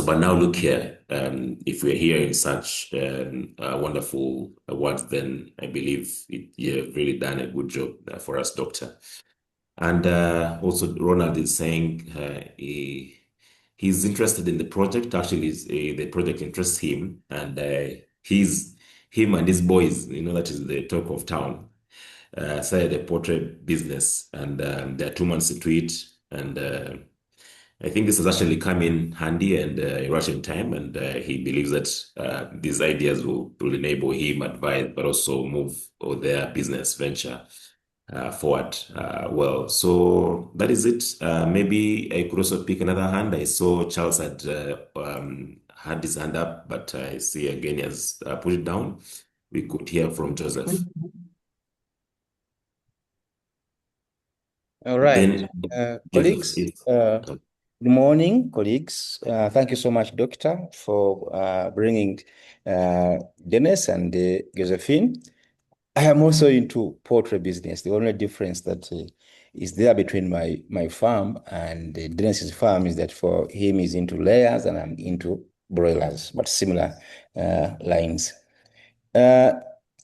But now look here, if we're hearing such wonderful words, then I believe you've really done a good job for us, Doctor. And also Ronald is saying he he's interested in the project. Actually, the project interests him, and him and his boys, that is the talk of town, started a portrait business, and they're 2 months into it, and I think this has actually come in handy and right in time, and he believes that these ideas will enable him advise, but also move their business venture forward well. So that is it. Maybe I could also pick another hand. I saw Charles had his hand up, but I see again he has put it down. We could hear from Joseph. All right, Then, colleagues. Joseph, Good morning, colleagues. Thank you so much, Doctor, for bringing Dennis and Josephine. I am also into poultry business. The only difference that is there between my farm and Dennis's farm is that for him is into layers and I'm into broilers, but similar lines.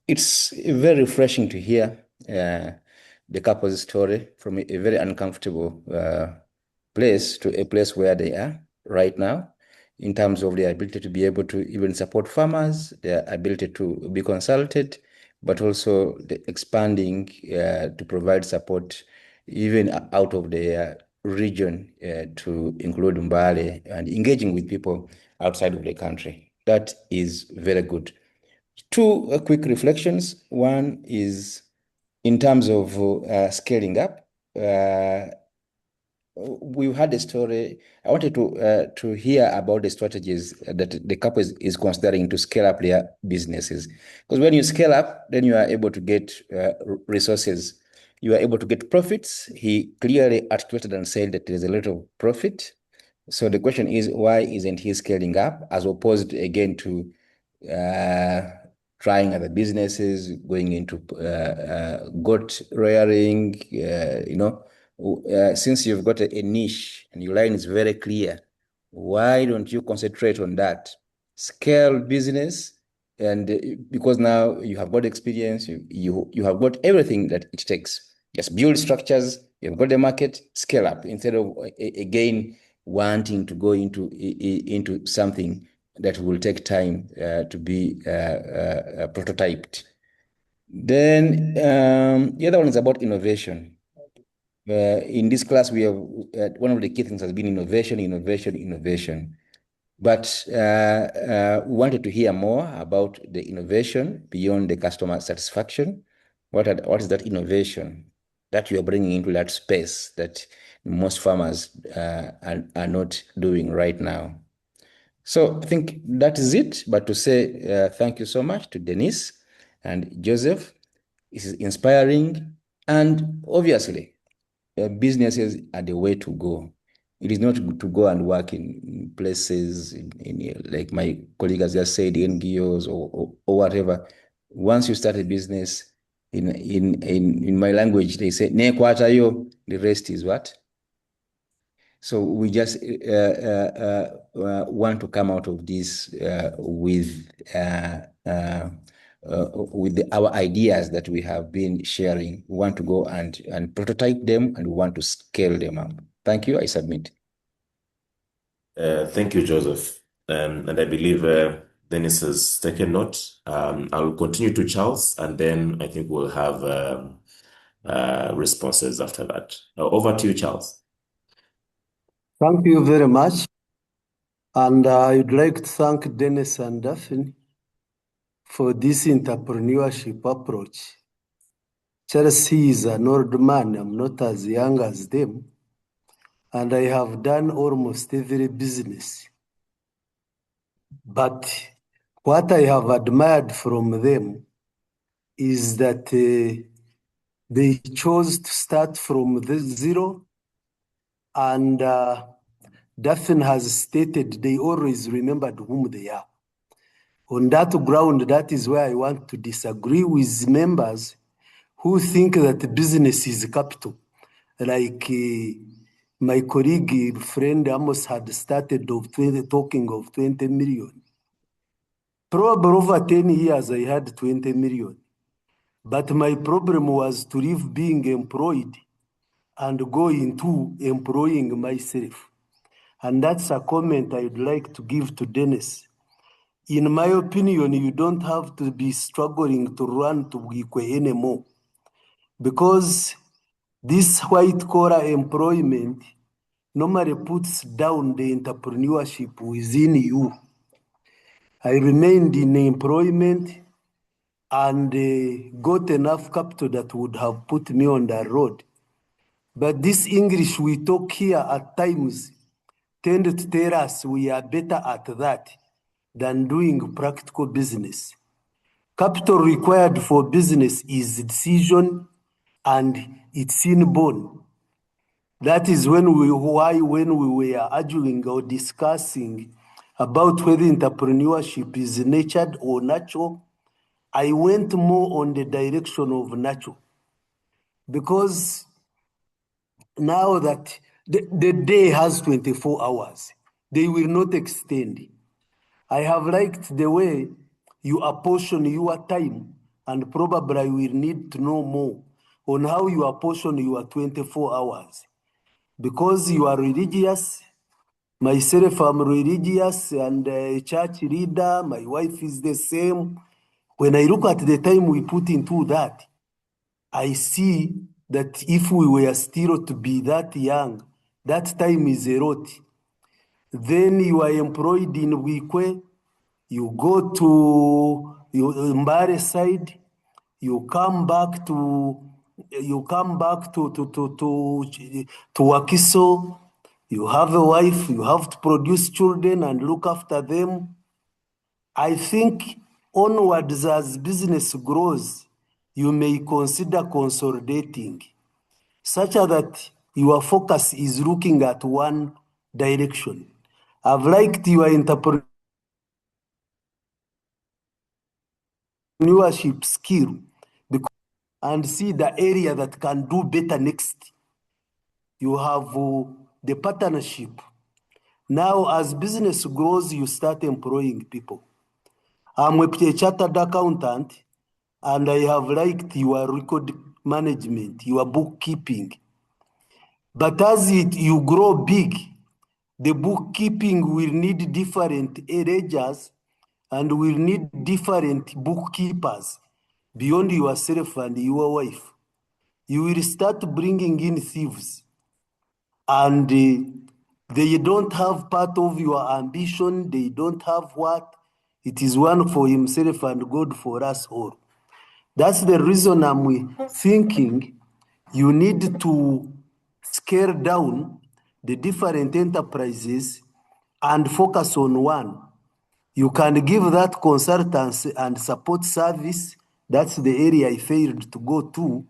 It's very refreshing to hear the couple's story from a very uncomfortable place to a place where they are right now, in terms of their ability to be able to even support farmers, their ability to be consulted, but also the expanding to provide support even out of their region to include Mbale and engaging with people outside of the country. That is very good. Two quick reflections. One is in terms of scaling up. We've had a story. I wanted to hear about the strategies that the couple is considering to scale up their businesses. Because when you scale up, then you are able to get resources. You are able to get profits. He clearly articulated and said that there is a lot of profit. So the question is, why isn't he scaling up, as opposed again to trying other businesses, going into goat rearing, since you've got a niche and your line is very clear, why don't you concentrate on that? Scale business, and because now you have got experience, you have got everything that it takes. Just build structures, you've got the market, scale up, instead of, again, wanting to go into something that will take time to be prototyped. Then the other one is about innovation. In this class, we have one of the key things has been innovation. But we wanted to hear more about the innovation beyond the customer satisfaction. What is that innovation that you are bringing into that space that most farmers are not doing right now? So I think that is it. But to say thank you so much to Denise and Joseph. This is inspiring, and obviously, businesses are the way to go. It is not to go and work in places like my colleague has just said, NGOs or whatever. Once you start a business, in my language, they say, "Ne kwatayo," the rest is what? So we just want to come out of this with our ideas that we have been sharing. We want to go and prototype them, and we want to scale them up. Thank you. I submit. Thank you, Joseph. And I believe Dennis has taken note. I'll continue to Charles, and then I think we'll have responses after that. Over to you, Charles. Thank you very much. And I'd like to thank Dennis and Daphne for this entrepreneurship approach. Chelsea is an old man. I'm not as young as them. And I have done almost every business. But what I have admired from them is that they chose to start from the zero, and Daphne has stated they always remembered whom they are. On that ground, that is where I want to disagree with members who think that business is capital. Like my colleague, friend Amos had started talking of 20 million. Probably over 10 years, I had 20 million. But my problem was to leave being employed and go into employing myself. And that's a comment I'd like to give to Dennis. In my opinion, you don't have to be struggling to run to Wikwe anymore, because this white-collar employment normally puts down the entrepreneurship within you. I remained in employment and got enough capital that would have put me on the road. But this English we talk here at times tend to tell us we are better at that than doing practical business. Capital required for business is decision and it's inborn. That is when we were arguing or discussing about whether entrepreneurship is nurtured or natural, I went more on the direction of natural. Because now that the day has 24 hours, they will not extend. I have liked the way you apportion your time, and probably I will need to know more on how you apportion your 24 hours. Because you are religious, myself I'm religious and a church leader, my wife is the same. When I look at the time we put into that, I see that if we were still to be that young, that time is a lot. Then you are employed in Wikwe, you go to Mbare side, you come back to Wakiso, you have a wife, you have to produce children and look after them. I think onwards as business grows, you may consider consolidating, such that your focus is looking at one direction. I've liked your entrepreneurship skill and see the area that can do better next. You have the partnership. Now, as business grows, you start employing people. I'm a chartered accountant, and I have liked your record management, your bookkeeping. But as you grow big, the bookkeeping will need different ledgers and will need different bookkeepers beyond yourself and your wife. You will start bringing in thieves, and they don't have part of your ambition. They don't have what? It is one for himself and God for us all. That's the reason I'm thinking you need to scale down the different enterprises and focus on one. You can give that consultancy and support service. That's the area I failed to go to.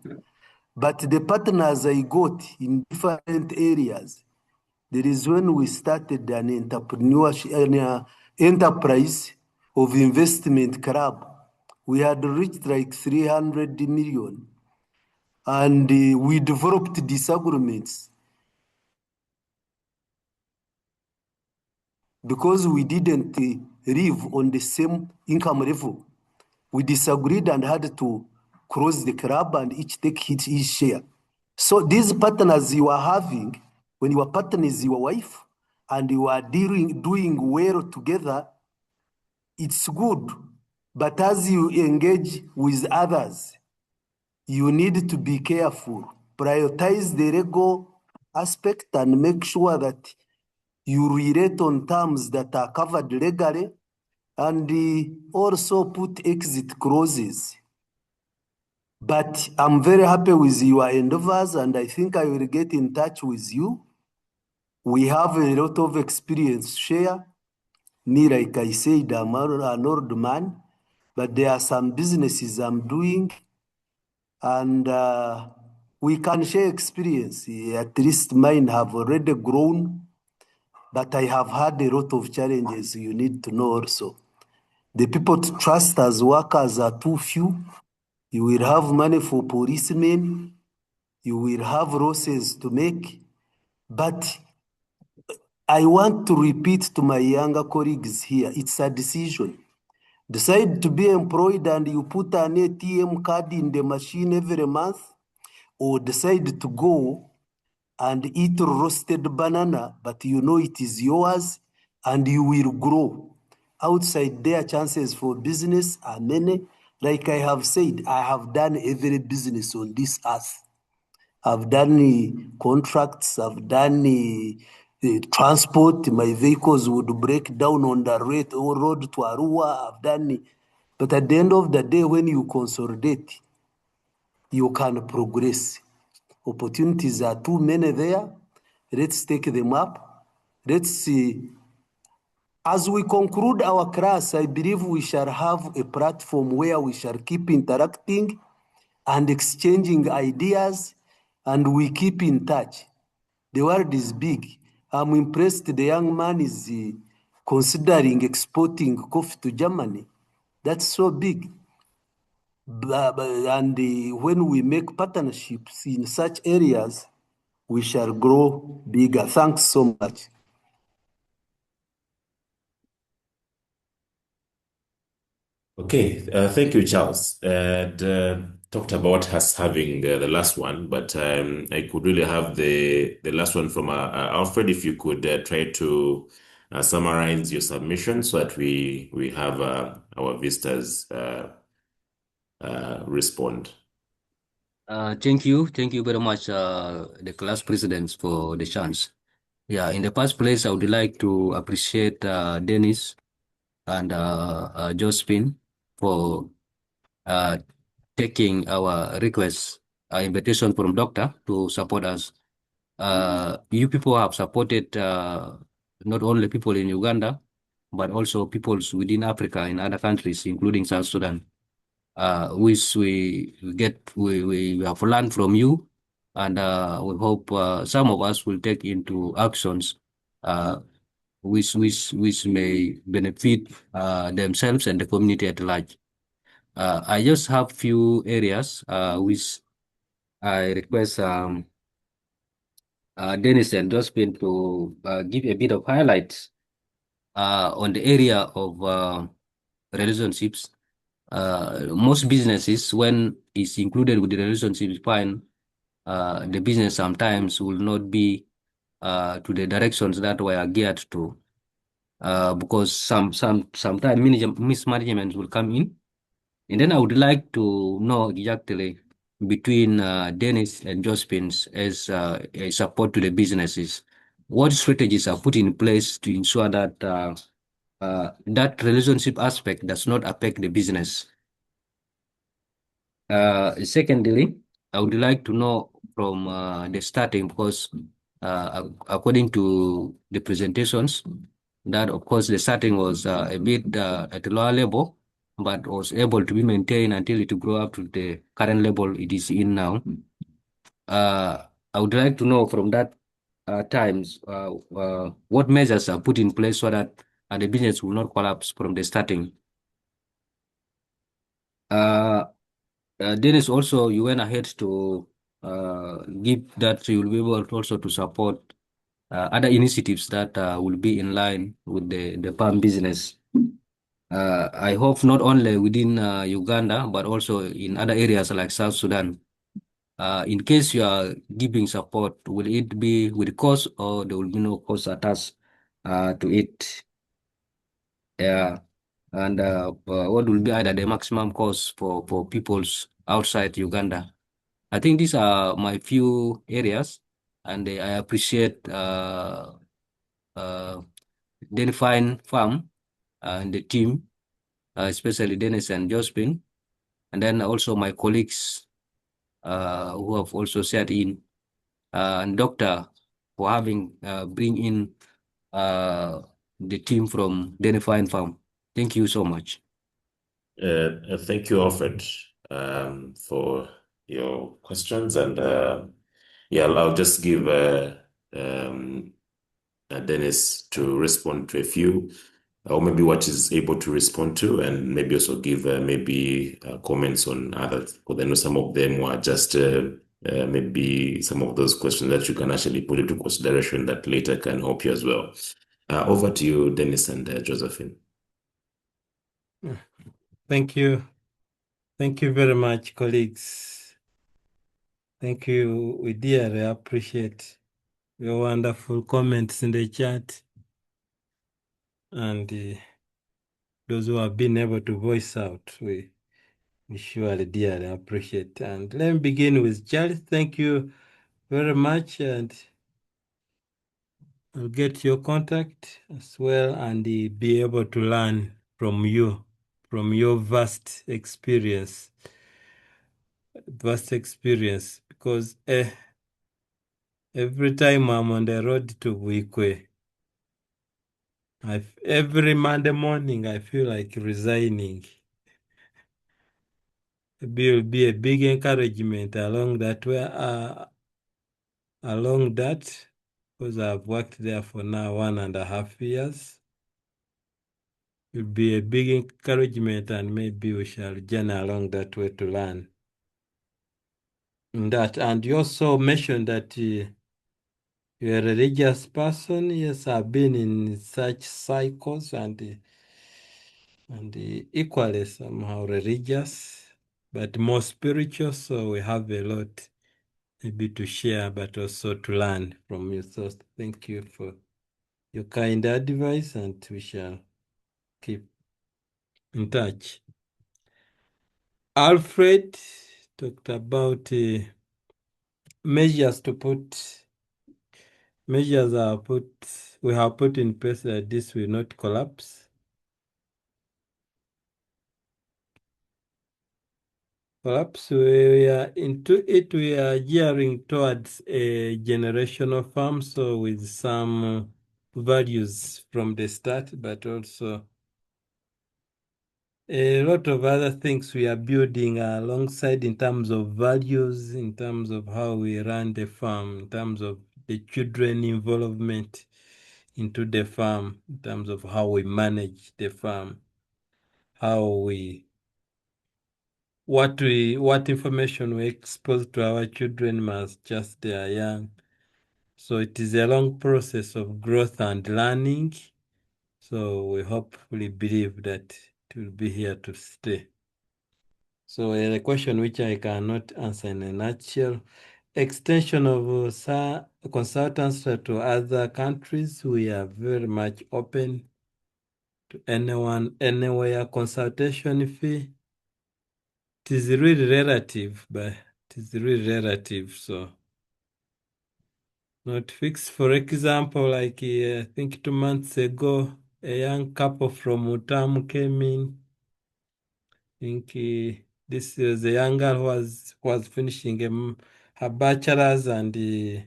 But the partners I got in different areas, there is when we started an entrepreneurship, enterprise of investment club. We had reached like 300 million. And we developed disagreements because we didn't live on the same income level. We disagreed and had to close the club and each take his share. So these partners you are having, when your partner is your wife and you are doing well together, it's good. But as you engage with others, you need to be careful. Prioritize the legal aspect and make sure that you relate on terms that are covered legally, and also put exit clauses. But I'm very happy with your endeavors, and I think I will get in touch with you. We have a lot of experience share. Me, like I said, I'm an old man, but there are some businesses I'm doing, and we can share experience. At least mine have already grown, but I have had a lot of challenges you need to know also. The people to trust as workers are too few. You will have money for policemen. You will have losses to make. But I want to repeat to my younger colleagues here, it's a decision. Decide to be employed and you put an ATM card in the machine every month, or decide to go and eat roasted banana, but you know it is yours and you will grow. Outside there, chances for business are many. Like I have said, I have done every business on this earth. I've done contracts, I've done transport. My vehicles would break down on the road to Arua. I've done, but at the end of the day, when you consolidate, you can progress. Opportunities are too many there. Let's take them up. Let's see. As we conclude our class, I believe we shall have a platform where we shall keep interacting and exchanging ideas, and we keep in touch. The world is big. I'm impressed the young man is considering exporting coffee to Germany. That's so big. And when we make partnerships in such areas, we shall grow bigger. Thanks so much. Okay, thank you, Charles. Talked about us having the last one, but I could really have the last one from Alfred. If you could try to summarize your submission so that we have our visitors respond. Thank you very much, the class presidents, for the chance. Yeah, in the first place, I would like to appreciate Dennis and Josephine for taking our request, invitation from doctor to support us. You people have supported not only people in Uganda, but also peoples within Africa in other countries, including South Sudan. Which we have learned from you, and we hope some of us will take into actions which may benefit themselves and the community at large. I just have few areas which I request Dennis and Josephine to give a bit of highlights on the area of relationships. Most businesses, when it's included with the relationship, fine. The business sometimes will not be to the directions that we are geared to, because sometimes mismanagement will come in. And then I would like to know exactly between Dennis and Josephine as a support to the businesses, what strategies are put in place to ensure that that relationship aspect does not affect the business. Secondly, I would like to know from the starting, because according to the presentations, that of course the starting was a bit at a lower level, but was able to be maintained until it grew up to the current level it is in now. I would like to know from that times what measures are put in place so that the business will not collapse from the starting. Dennis, also you went ahead to give that you will be able also to support other initiatives that will be in line with the palm business. I hope not only within Uganda, but also in other areas like South Sudan. In case you are giving support, will it be with cost, or there will be no cost attached to it? Yeah. And what will be either the maximum cost for peoples outside Uganda? I think these are my few areas, and I appreciate the fine farm and the team, especially Dennis and Josephine, and then also my colleagues who have also sat in, and Doctor for having bring in the team from Denifine Farm. Thank you so much. Thank you, Alfred, for your questions. And yeah, I'll just give Dennis to respond to a few, or maybe what is able to respond to, and maybe also give maybe comments on others, because I know some of them were just maybe some of those questions that you can actually put into consideration that later can help you as well. Over to you, Dennis and Josephine. Thank you. Thank you very much, colleagues. Thank you. We dearly appreciate your wonderful comments in the chat, and those who have been able to voice out. We surely dearly appreciate. And let me begin with Charles. Thank you very much, and I'll get your contact as well and be able to learn from you, from your vast experience, because every time I'm on the road to Wikwe, every Monday morning I feel like resigning. It will be a big encouragement along that way, because I've worked there for now 1.5 years. It will be a big encouragement, and maybe we shall journey along that way to learn. And you also mentioned that you're a religious person. Yes, I've been in such cycles and equally somehow religious, but more spiritual. So we have a lot maybe to share, but also to learn from you. So thank you for your kind advice, and we shall keep in touch. Alfred talked about measures we have put in place that this will not collapse. Perhaps we are into it. We are gearing towards a generational farm, so with some values from the start, but also a lot of other things we are building alongside in terms of values, in terms of how we run the farm, in terms of the children involvement into the farm, in terms of how we manage the farm, what information we expose to our children must just they are young. So it is a long process of growth and learning. So we hopefully believe that it will be here to stay. So a question which I cannot answer in a nutshell. Extension of consultants to other countries, we are very much open to anyone, anywhere. Consultation fee, it is really relative, so not fixed. For example, like I think 2 months ago, a young couple from Utamu came in. I think this is a young girl who was finishing her bachelor's, and a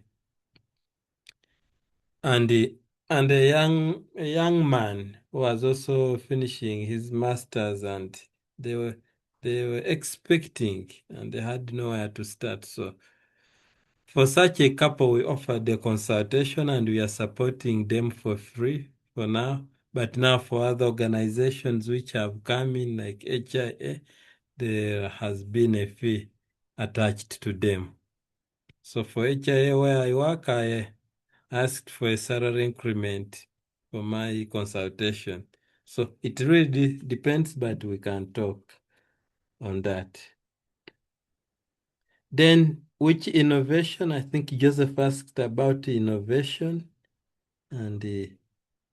young man who was also finishing his master's, and they were expecting, and they had nowhere to start. So for such a couple, we offered the consultation, and we are supporting them for free for now. But now for other organizations which have come in, like HIA, there has been a fee attached to them. So for HIA where I work, I asked for a salary increment for my consultation. So it really depends, but we can talk on that. Then, which innovation? I think Joseph asked about innovation and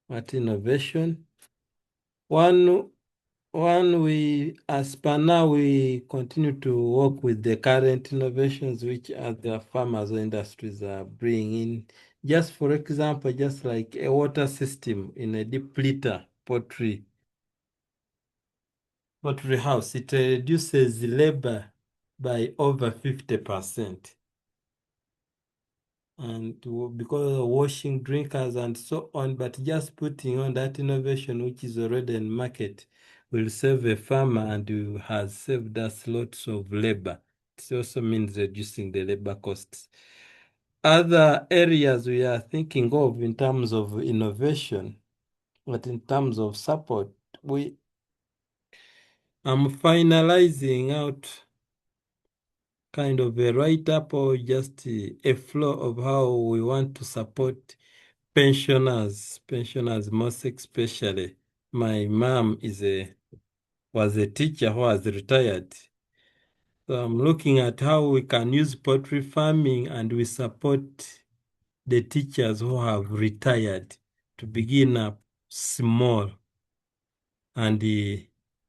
what innovation. One, as per now, we continue to work with the current innovations which other farmers or industries are bringing in. Just for example, just like a water system in a deep litter poultry house, it reduces labor by over 50%. And because of washing drinkers and so on, but just putting on that innovation which is already in market will save a farmer and has saved us lots of labor. It also means reducing the labor costs. Other areas we are thinking of in terms of innovation, but in terms of support, I'm finalizing out kind of a write-up or just a flow of how we want to support pensioners most especially. My mom was a teacher who has retired. So I'm looking at how we can use poultry farming and we support the teachers who have retired to begin up small and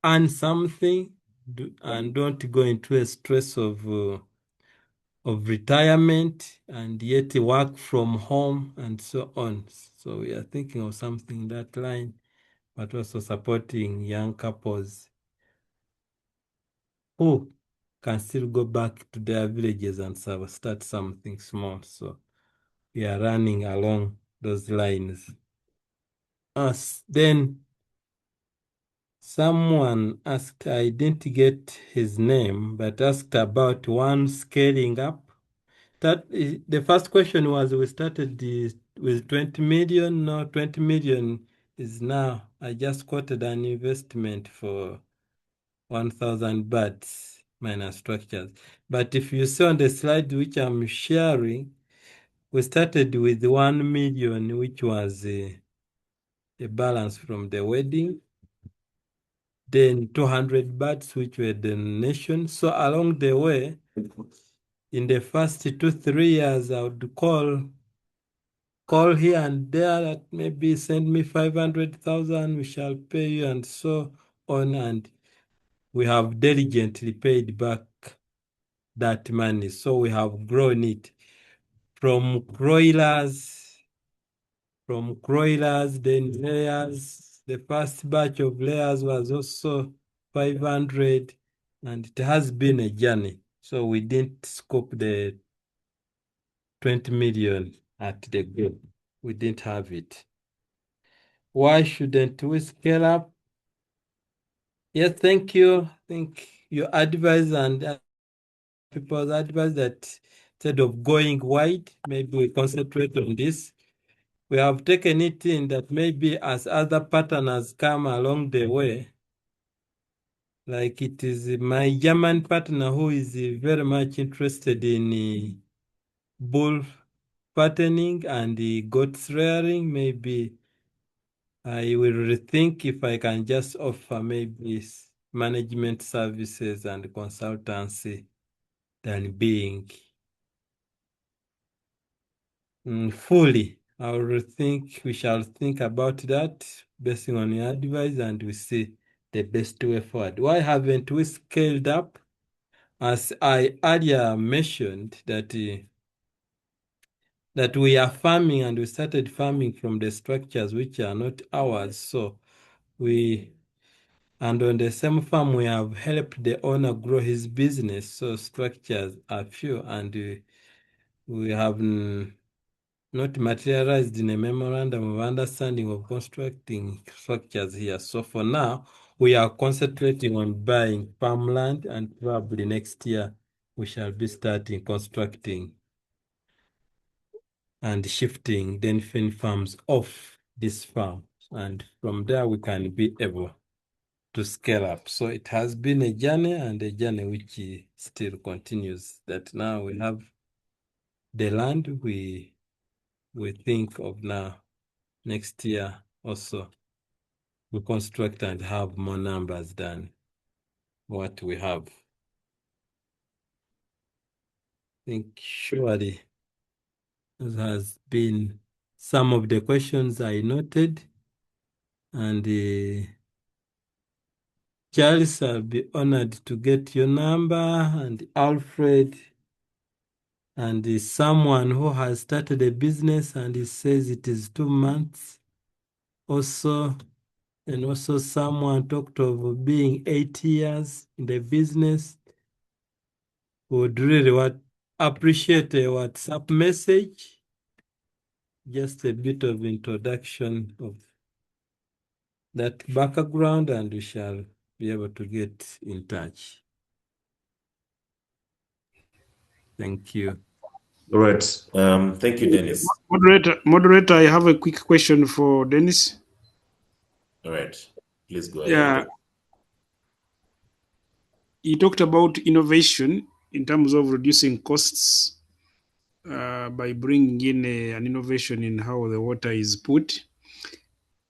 earn something and don't go into a stress of retirement and yet work from home and so on. So we are thinking of something in that line, but also supporting young couples who can still go back to their villages and start something small. So we are running along those lines. Then someone asked, I didn't get his name, but asked about one scaling up. The first question was, we started with 20 million. No, 20 million is now, I just quoted an investment for 1,000 bahts minus structures. But if you see on the slide which I'm sharing, we started with 1 million, which was a balance from the wedding. Then 200 bahts, which were the donation. So along the way, in the first 2-3 years, I would call here and there that maybe send me 500,000, we shall pay you, and so on. And we have diligently paid back that money. So we have grown it from broilers, then layers. The first batch of layers was also 500, and it has been a journey. So we didn't scope the 20 million at the goal. We didn't have it. Why shouldn't we scale up? Yes, thank you. I think your advice and people's advice that instead of going wide, maybe we concentrate on this. We have taken it in that maybe as other partners come along the way, like it is my German partner who is very much interested in bull fattening and goat rearing. Maybe I will rethink if I can just offer maybe management services and consultancy than being fully. We shall think about that based on your advice, and we see the best way forward. Why haven't we scaled up? As I earlier mentioned, that we are farming, and we started farming from the structures which are not ours. So and on the same farm, we have helped the owner grow his business. So structures are few, and we have not materialized in a memorandum of understanding of constructing structures here. So for now, we are concentrating on buying farmland, and probably next year we shall be starting constructing and shifting the infant farms off this farm. And from there, we can be able to scale up. So it has been a journey, and a journey which still continues, that now we have the land we think of now. Next year also, we construct and have more numbers than what we have. I think surely those has been some of the questions I noted. And Charles, I'll be honored to get your number, and Alfred, and someone who has started a business and he says it is 2 months also. And also someone talked of being 8 years in the business. Would really appreciate a WhatsApp message, just a bit of introduction of that background, and we shall be able to get in touch. Thank you. All right. Thank you, Dennis. Moderator, I have a quick question for Dennis. All right. Please go ahead. Yeah. You talked about innovation in terms of reducing costs by bringing in an innovation in how the water is put.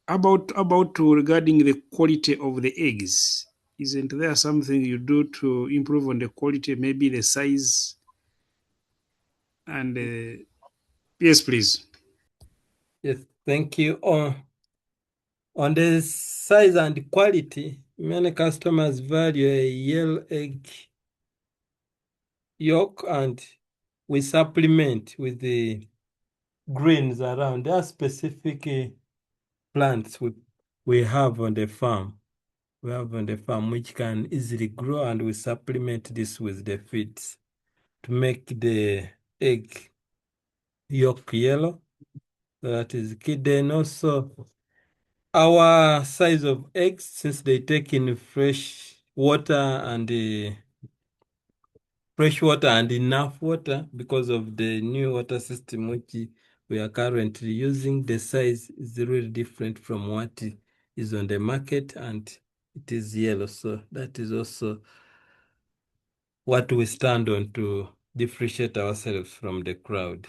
About regarding the quality of the eggs, isn't there something you do to improve on the quality, maybe the size and Yes, please. Yes, thank you. On the size and quality, many customers value a yellow egg yolk, and we supplement with the greens around. There are specific plants we have on the farm. Which can easily grow, and we supplement this with the feeds to make the egg yolk yellow. That is key. Then also our size of eggs, since they take in fresh water and enough water because of the new water system which we are currently using, the size is really different from what is on the market, and it is yellow. So that is also what we stand on to differentiate ourselves from the crowd.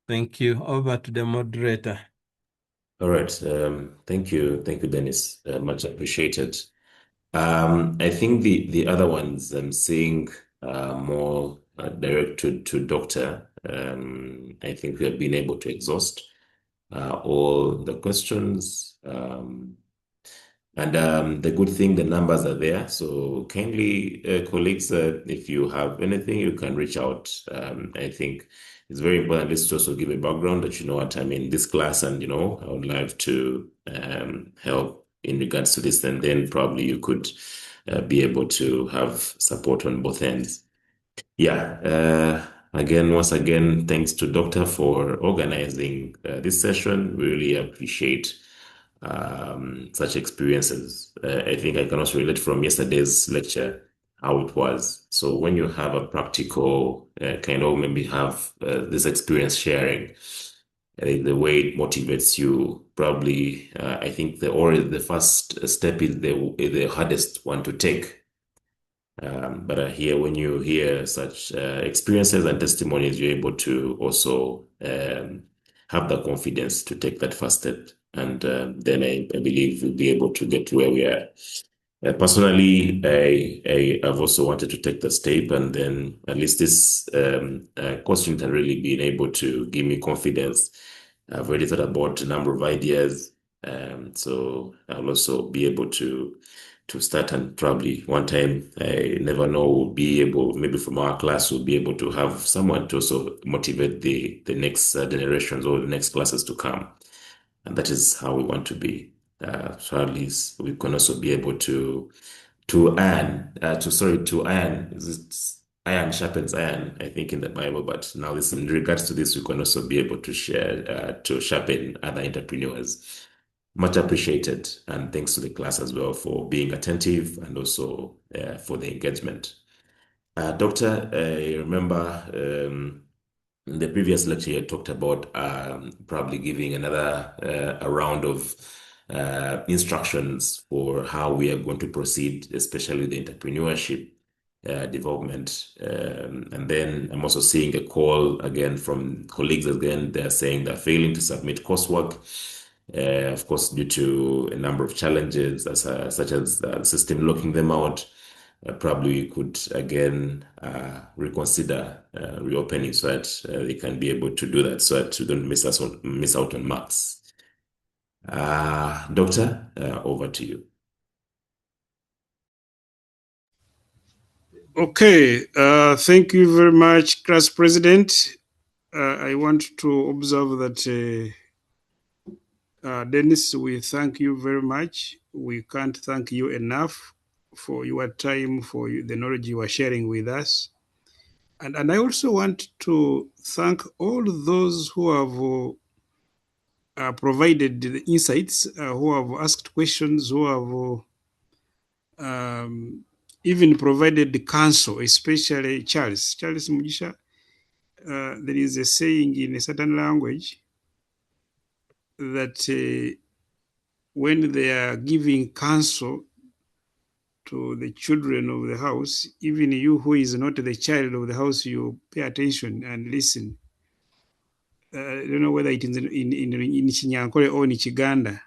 Thank you. Over to the moderator. All right. Thank you, Dennis. Much appreciated. I think the other ones I'm seeing more direct to Doctor. I think we have been able to exhaust all the questions. And the good thing, the numbers are there. So kindly, colleagues, if you have anything, you can reach out. I think it's very important just to also give a background that you know what I'm in this class, and I would like to help in regards to this, and then probably you could be able to have support on both ends. Yeah. Once again, thanks to Doctor for organizing this session. We really appreciate such experiences. I think I can also relate from yesterday's lecture how it was. So when you have a practical kind of maybe have this experience sharing, the way it motivates you, probably I think the first step is the hardest one to take. But here, when you hear such experiences and testimonies, you're able to also have the confidence to take that first step. And then I believe we'll be able to get to where we are. Personally, I've also wanted to take the step, and then at least this question has really been able to give me confidence. I've already thought about a number of ideas, so I'll also be able to start, and probably one time, I never know, we'll be able, maybe from our class, we'll be able to have someone to also motivate the next generations or the next classes to come. And that is how we want to be. So at least we can also be able to iron. Iron sharpens iron, I think, in the Bible. But now, this, in regards to this, we can also be able to share, to sharpen other entrepreneurs. Much appreciated, and thanks to the class as well for being attentive and also for the engagement. Doctor, I remember in the previous lecture you talked about probably giving another a round of instructions for how we are going to proceed, especially the entrepreneurship development. And then I'm also seeing a call again from colleagues again. They're saying they're failing to submit coursework. Of course, due to a number of challenges, such as the system locking them out. Probably we could again reconsider reopening so that they can be able to do that, so that we don't miss out on marks. Doctor, over to you. Okay, thank you very much, class president. I want to observe that Dennis, we thank you very much. We can't thank you enough for your time, for the knowledge you are sharing with us. And I also want to thank all those who have provided the insights, who have asked questions, who have even provided the counsel, especially Charles Mugisha. There is a saying in a certain language that when they are giving counsel to the children of the house, even you who is not the child of the house, you pay attention and listen. I don't know whether it is in Chinyankole or in Chiganda.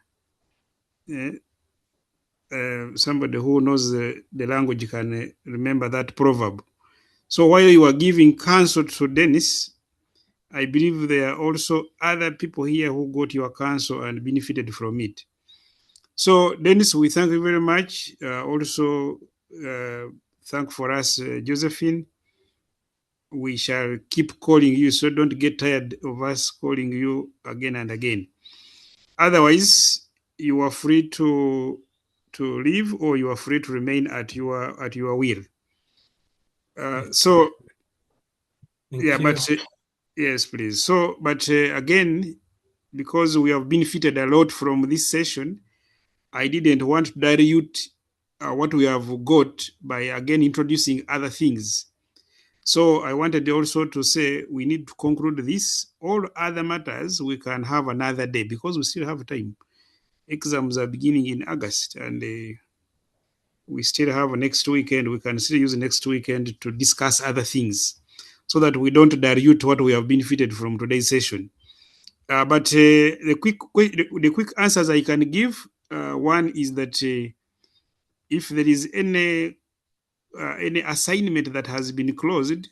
Somebody who knows the language can remember that proverb. So while you are giving counsel to Dennis, I believe there are also other people here who got your counsel and benefited from it. So Dennis, we thank you very much. Also, thank for us, Josephine. We shall keep calling you, so don't get tired of us calling you again and again. Otherwise, you are free to leave, or you are free to remain at your will. So, yeah, but yes, please. So, but again, because we have benefited a lot from this session, I didn't want to dilute what we have got by again introducing other things. So I wanted also to say we need to conclude this. All other matters we can have another day because we still have time. Exams are beginning in August, and we still have next weekend. We can still use next weekend to discuss other things so that we don't dilute what we have benefited from today's session. But the quick answers I can give, one is that if there is any assignment that has been closed,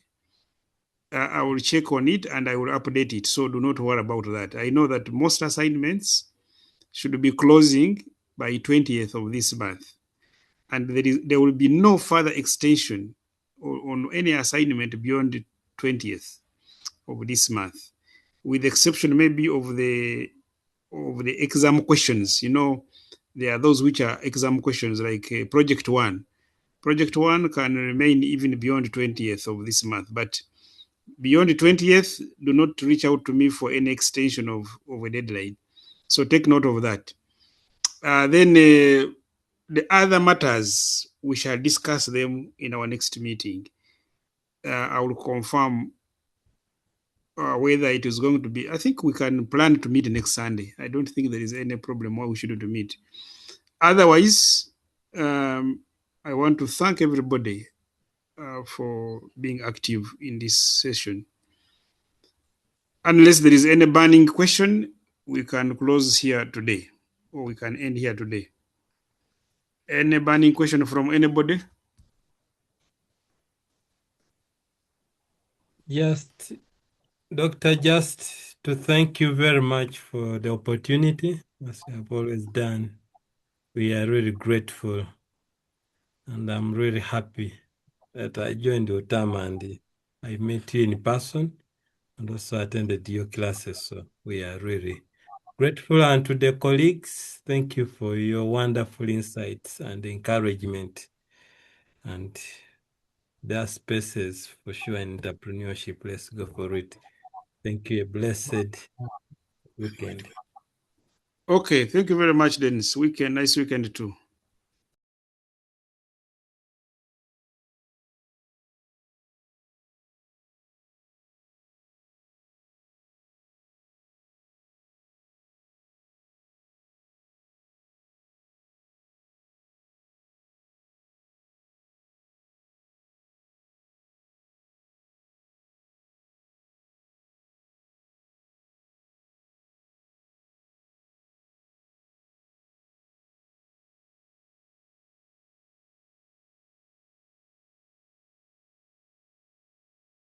I will check on it and I will update it. So do not worry about that. I know that most assignments should be closing by 20th of this month. And there will be no further extension on any assignment beyond the 20th of this month, with the exception maybe of the exam questions. You know, there are those which are exam questions like project one. Project one can remain even beyond 20th of this month, but beyond the 20th, do not reach out to me for any extension of a deadline. So take note of that. Then the other matters, we shall discuss them in our next meeting. I will confirm whether it is going to be, I think we can plan to meet next Sunday. I don't think there is any problem why we shouldn't meet. Otherwise, I want to thank everybody for being active in this session. Unless there is any burning question, we can close here today, or we can end here today. Any burning question from anybody? Just, Doctor, just to thank you very much for the opportunity, as you have always done. We are really grateful, and I'm really happy that I joined your term and I met you in person and also attended your classes. So we are really grateful. And to the colleagues, thank you for your wonderful insights and encouragement. And there are spaces for sure in entrepreneurship. Let's go for it. Thank you. A blessed weekend. Okay, thank you very much, Dennis. Nice weekend too.